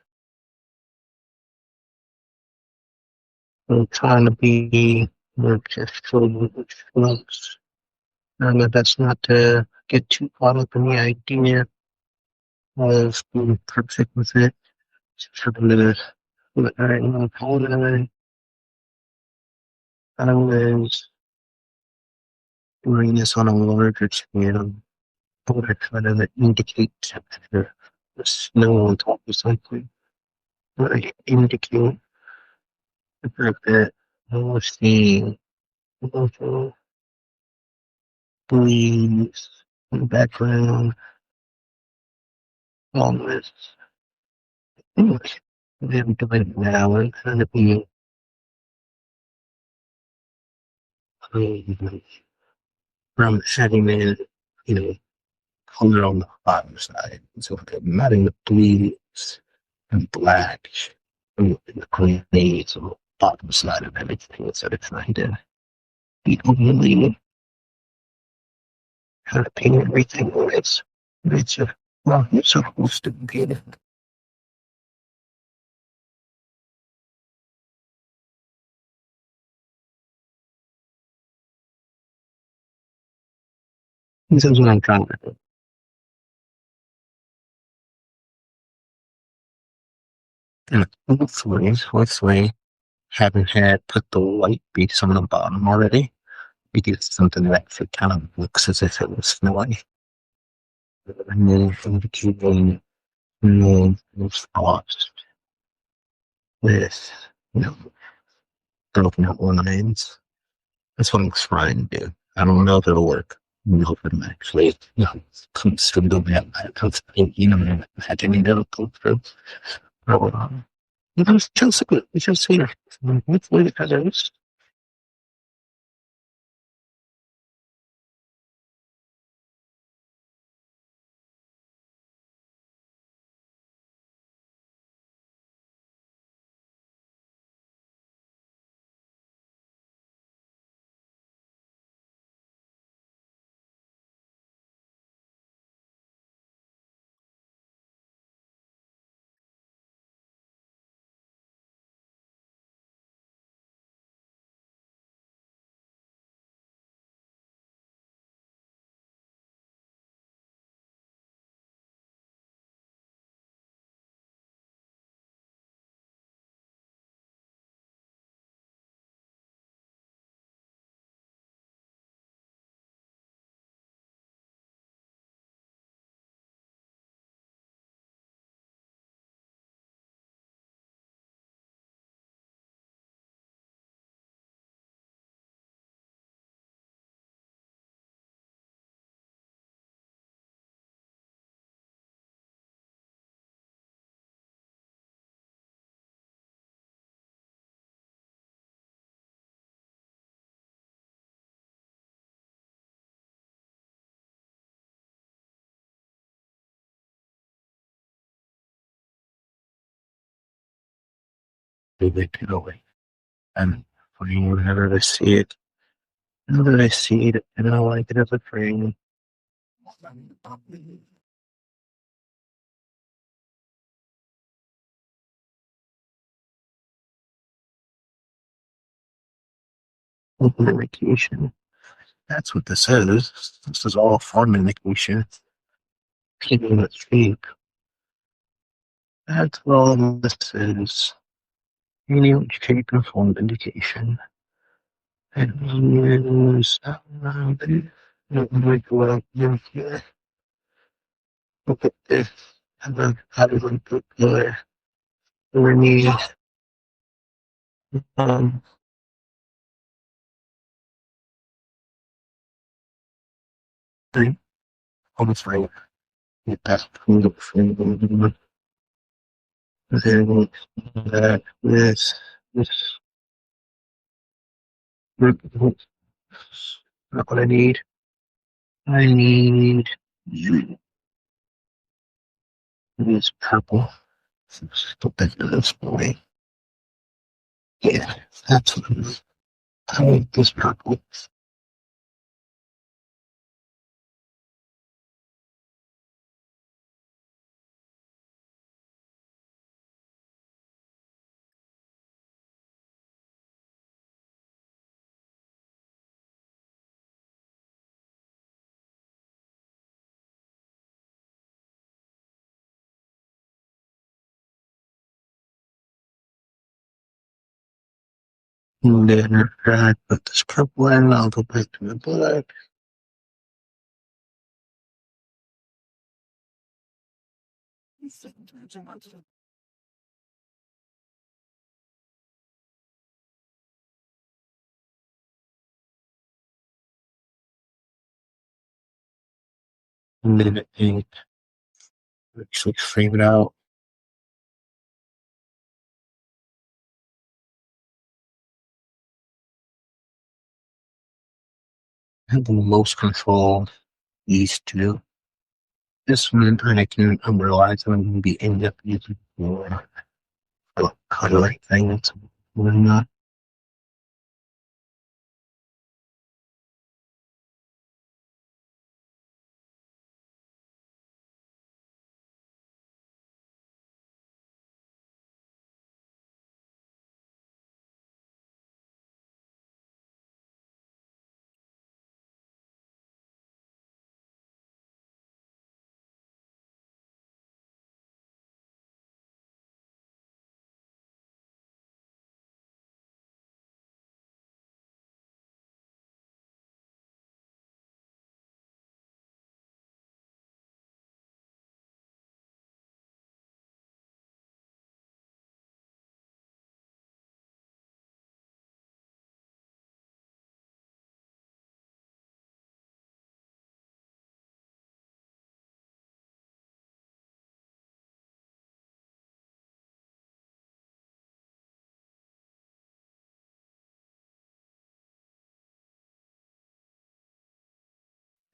I'm trying to be more gestural with its strokes. And that's not to get too caught up in the idea of being perfect with it. Sort of I was doing this on a larger scale. I would try to indicate temperature, the snow on top of something. I indicate the fact that I was seeing little breeze in the background, all this. Anyway, I'm doing it now. I'm kind of being um, from having the, you know, color on the bottom side. So I'm adding the blues and black and the grenades on the bottom side of everything instead of trying to be overly kind of paint everything when it's a well, it's supposed to be. This is what I'm trying to do. And hopefully, having had put the white base on the bottom already, we do something that actually kind of looks as if it was snowy. And then indicating and then it's lost with, you know, broken out lines. That's what I'm trying to do. I don't know if it'll work. I don't know if it'll actually, comes through the way I was thinking, I'm imagining it'll come through. So, it was just good. It's just here. Hopefully, because it was really get away. And whenever I see it, whenever I see it, and I like it as a frame. Vacation. That's what this is. This is all fun indication. Keeping it cheap. That's all this is. Any shape and form indication. And use look at this. And then how do we put the we need um three almost right. Get that from the frame. Then that this not what I need. I need this purple. Put that this way. Yeah, that's what it is. I need this purple. And then I put this purple in, I'll go back to the black. And then it actually frame it out. I have the most control these two. This one I can realize I'm going to be end up using for coloring things. When not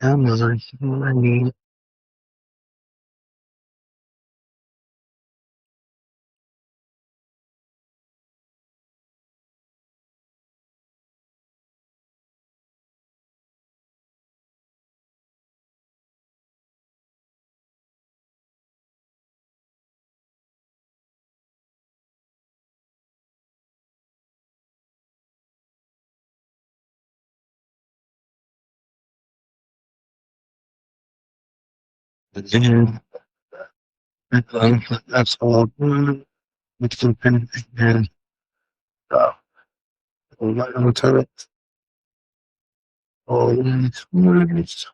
Come on, I need. And that's all. It's open and uh, right on top of it. All these words.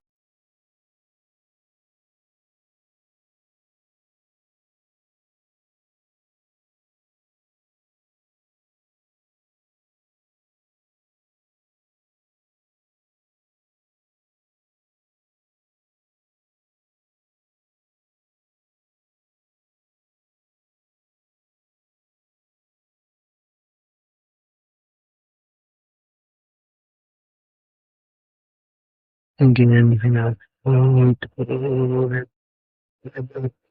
Again, you know,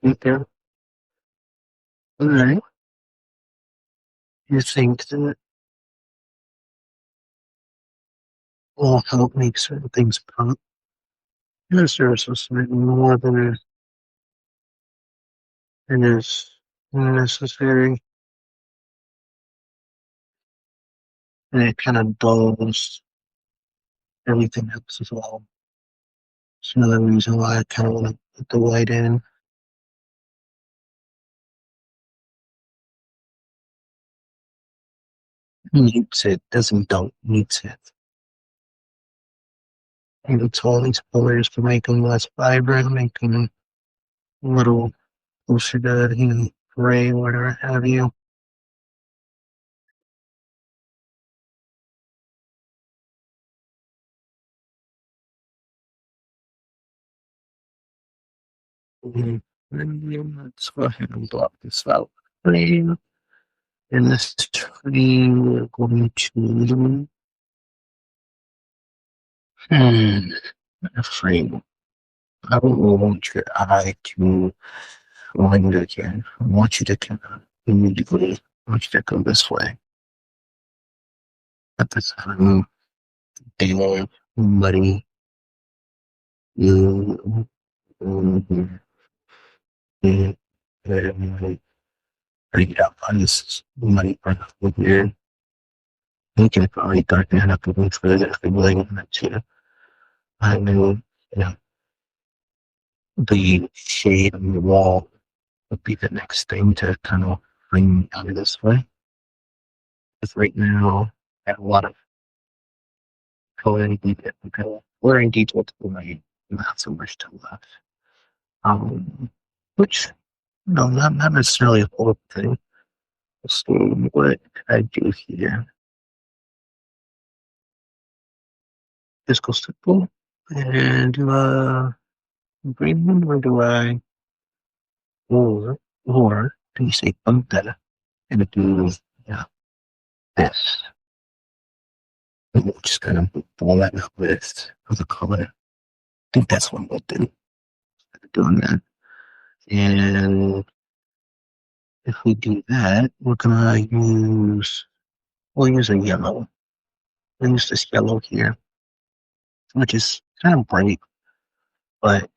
there. Alright. You think that will help make certain things pop? Yes, there's a certain more than is necessary, and it kind of dulls everything else as well. It's another reason why I kind of want to put the white in. Needs it, doesn't dull, needs it. And it's all these colors to make them less vibrant, make them a little closer to, gray, whatever have you. Mhm. And let's go ahead and block this out. Frame. In this tree, we're going to a frame. I don't want your eye to linger again. I want you to kind of immediately, I want you to go this way. At this time, damn, muddy, you, and get out on this muddy part of here. You can probably darken it up even further if you're willing to. I know, the shade on the wall would be the next thing to kind of bring me out of this way. Because right now, I have a lot of coloring detail, blurring detail to my not so much to left. Which, not necessarily a whole thing. So what I do here is go simple and do a green one, or do I, or do you say puntera and do, yeah, this? And we'll just kind of ball that up with the color. I think that's what we'll do. Doing that. And if we do that, we'll use a yellow. We'll use this yellow here, which is kind of bright, but,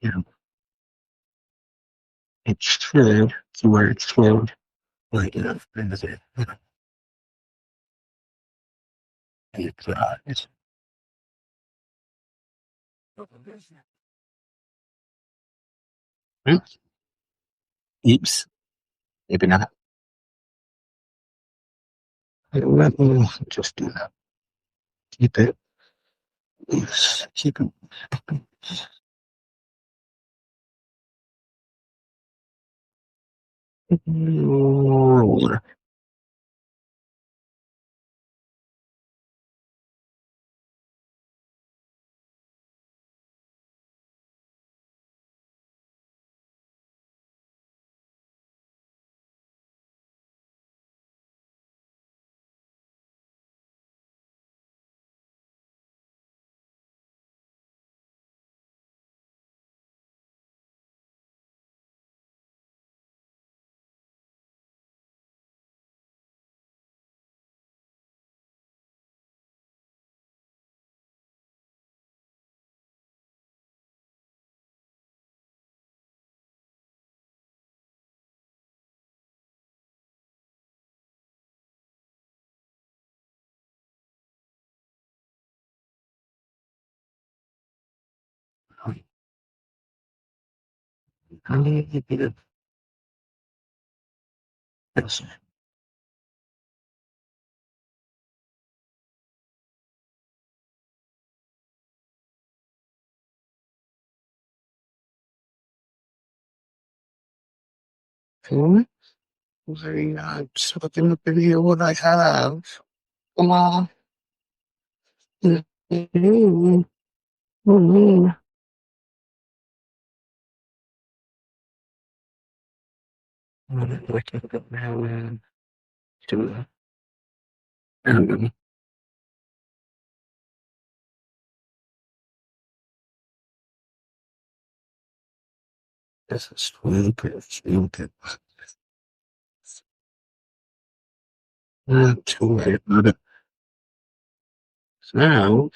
it should, to where it should, like, and it, it's, oops, maybe not. Let me just do that. Keep it loose. Keep it roller. I need to get this. Okay. Very just looking at the video what I have. Come on. Mm-hmm. Mm-hmm. We can go down to this is stupid. Not too late about it. So now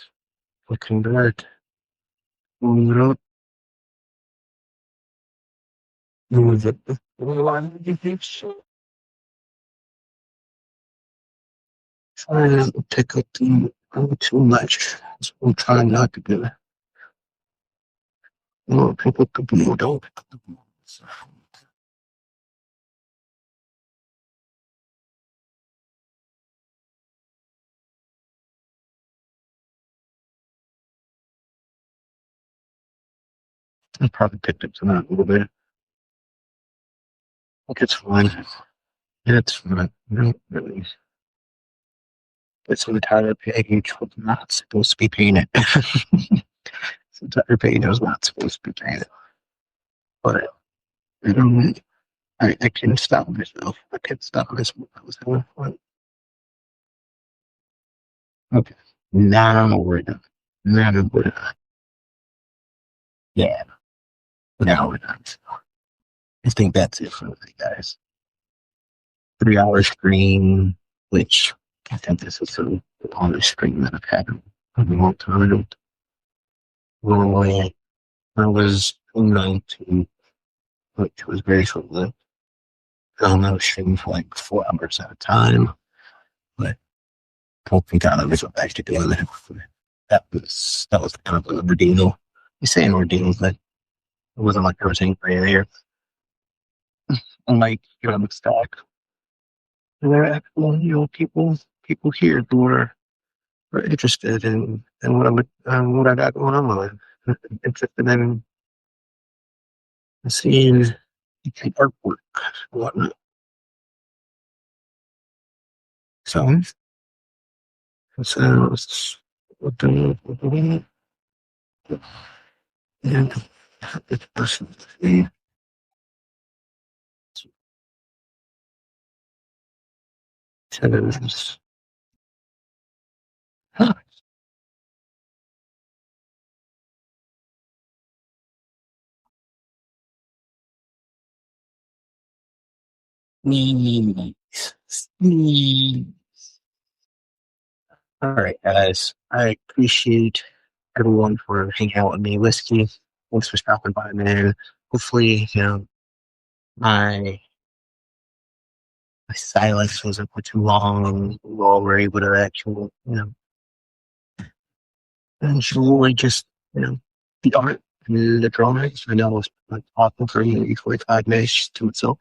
we can back move it up, move it. Try not to pick up too much. So I'm trying not to do it. No, pick up the blue, don't pick up the blue. I probably picked up some a little bit. Look, it's fine. It's fine. No, really. It's an entire page was not supposed to be painted. This entire page was not supposed to be painted. But I couldn't stop myself. I couldn't stop myself. I was having fun. Okay. Now we're done. Now we're done. Yeah. Now we're done. I think that's it for today, guys. 3 hour stream, which I think this is the longest stream that I've had in a long time. Normally, I was 19, which was very short lived. I was streaming for like 4 hours at a time, but I don't think I'll ever go back to doing that. That was kind of an ordeal. You say an ordeal, but it wasn't like there was anybody there. Unlike here on the stack, there are actual, people here who were interested in what I got going on. Interested in seeing the artwork and whatnot. So, it's what the and this person says, huh, sneeze, sneeze. All right, guys. I appreciate everyone for hanging out with me. Whiskey, thanks for stopping by, man. Hopefully, my my silence wasn't for too long. We all were able to actually, enjoy just, the art and the drawings. I know I was like, talking for maybe 45 minutes to myself.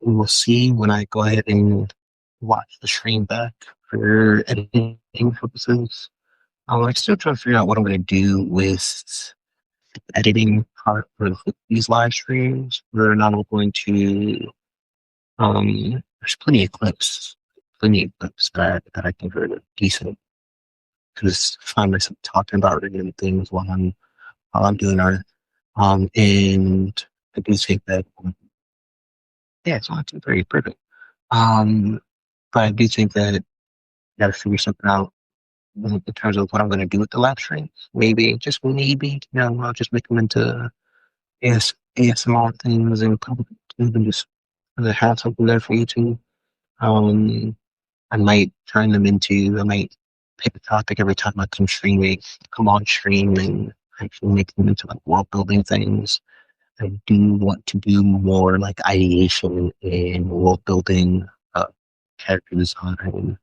We will see when I go ahead and watch the stream back for editing purposes. I'm still trying to figure out what I'm going to do with editing part for these live streams. We're not going to. There's plenty of clips that I think are decent. Because I find myself talking about random things while I'm doing art. And I do think that yeah, it's not too very perfect. Um, but I do think that I got to figure something out in terms of what I'm going to do with the live streams. Maybe, just maybe, I'll just make them into ASMR things and public and just have something there for YouTube. Um, I might pick a topic every time I come on stream and actually make them into like world building things. I do want to do more like ideation and world building, character design,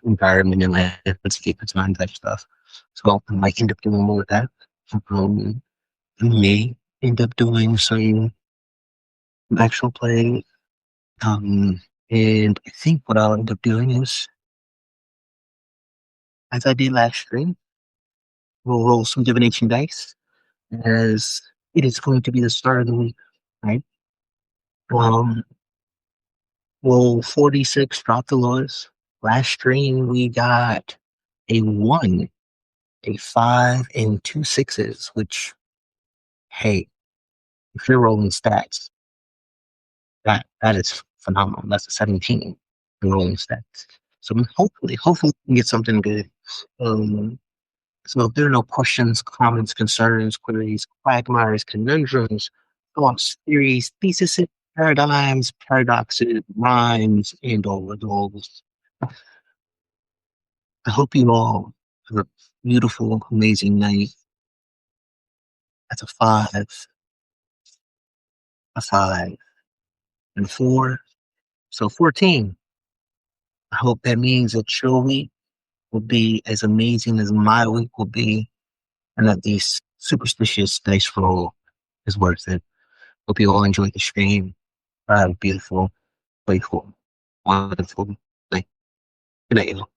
environment and landscape design type stuff. So I might end up doing more of that. Um, May end up doing some actual playing. Um, and I think what I'll end up doing is, as I did last stream, we'll roll some divination dice as it is going to be the start of the week, right? Um, roll 46, drop the lowest. Last stream we got a 1, a 5, and 2 sixes, which, hey, if you're rolling stats, that is phenomenal. That's a 17 in rolling stats. So hopefully we can get something good. Um, so if there are no questions, comments, concerns, queries, quagmires, conundrums, thoughts, theories, theses, paradigms, paradoxes, rhymes, and all of those, I hope you all have a beautiful, amazing night. That's a 5, a 5, and 4. So 14. I hope that means that your week will be as amazing as my week will be, and that these superstitious dice roll is worth it. Hope you all enjoyed the stream. Beautiful, playful, wonderful. Good night, y'all.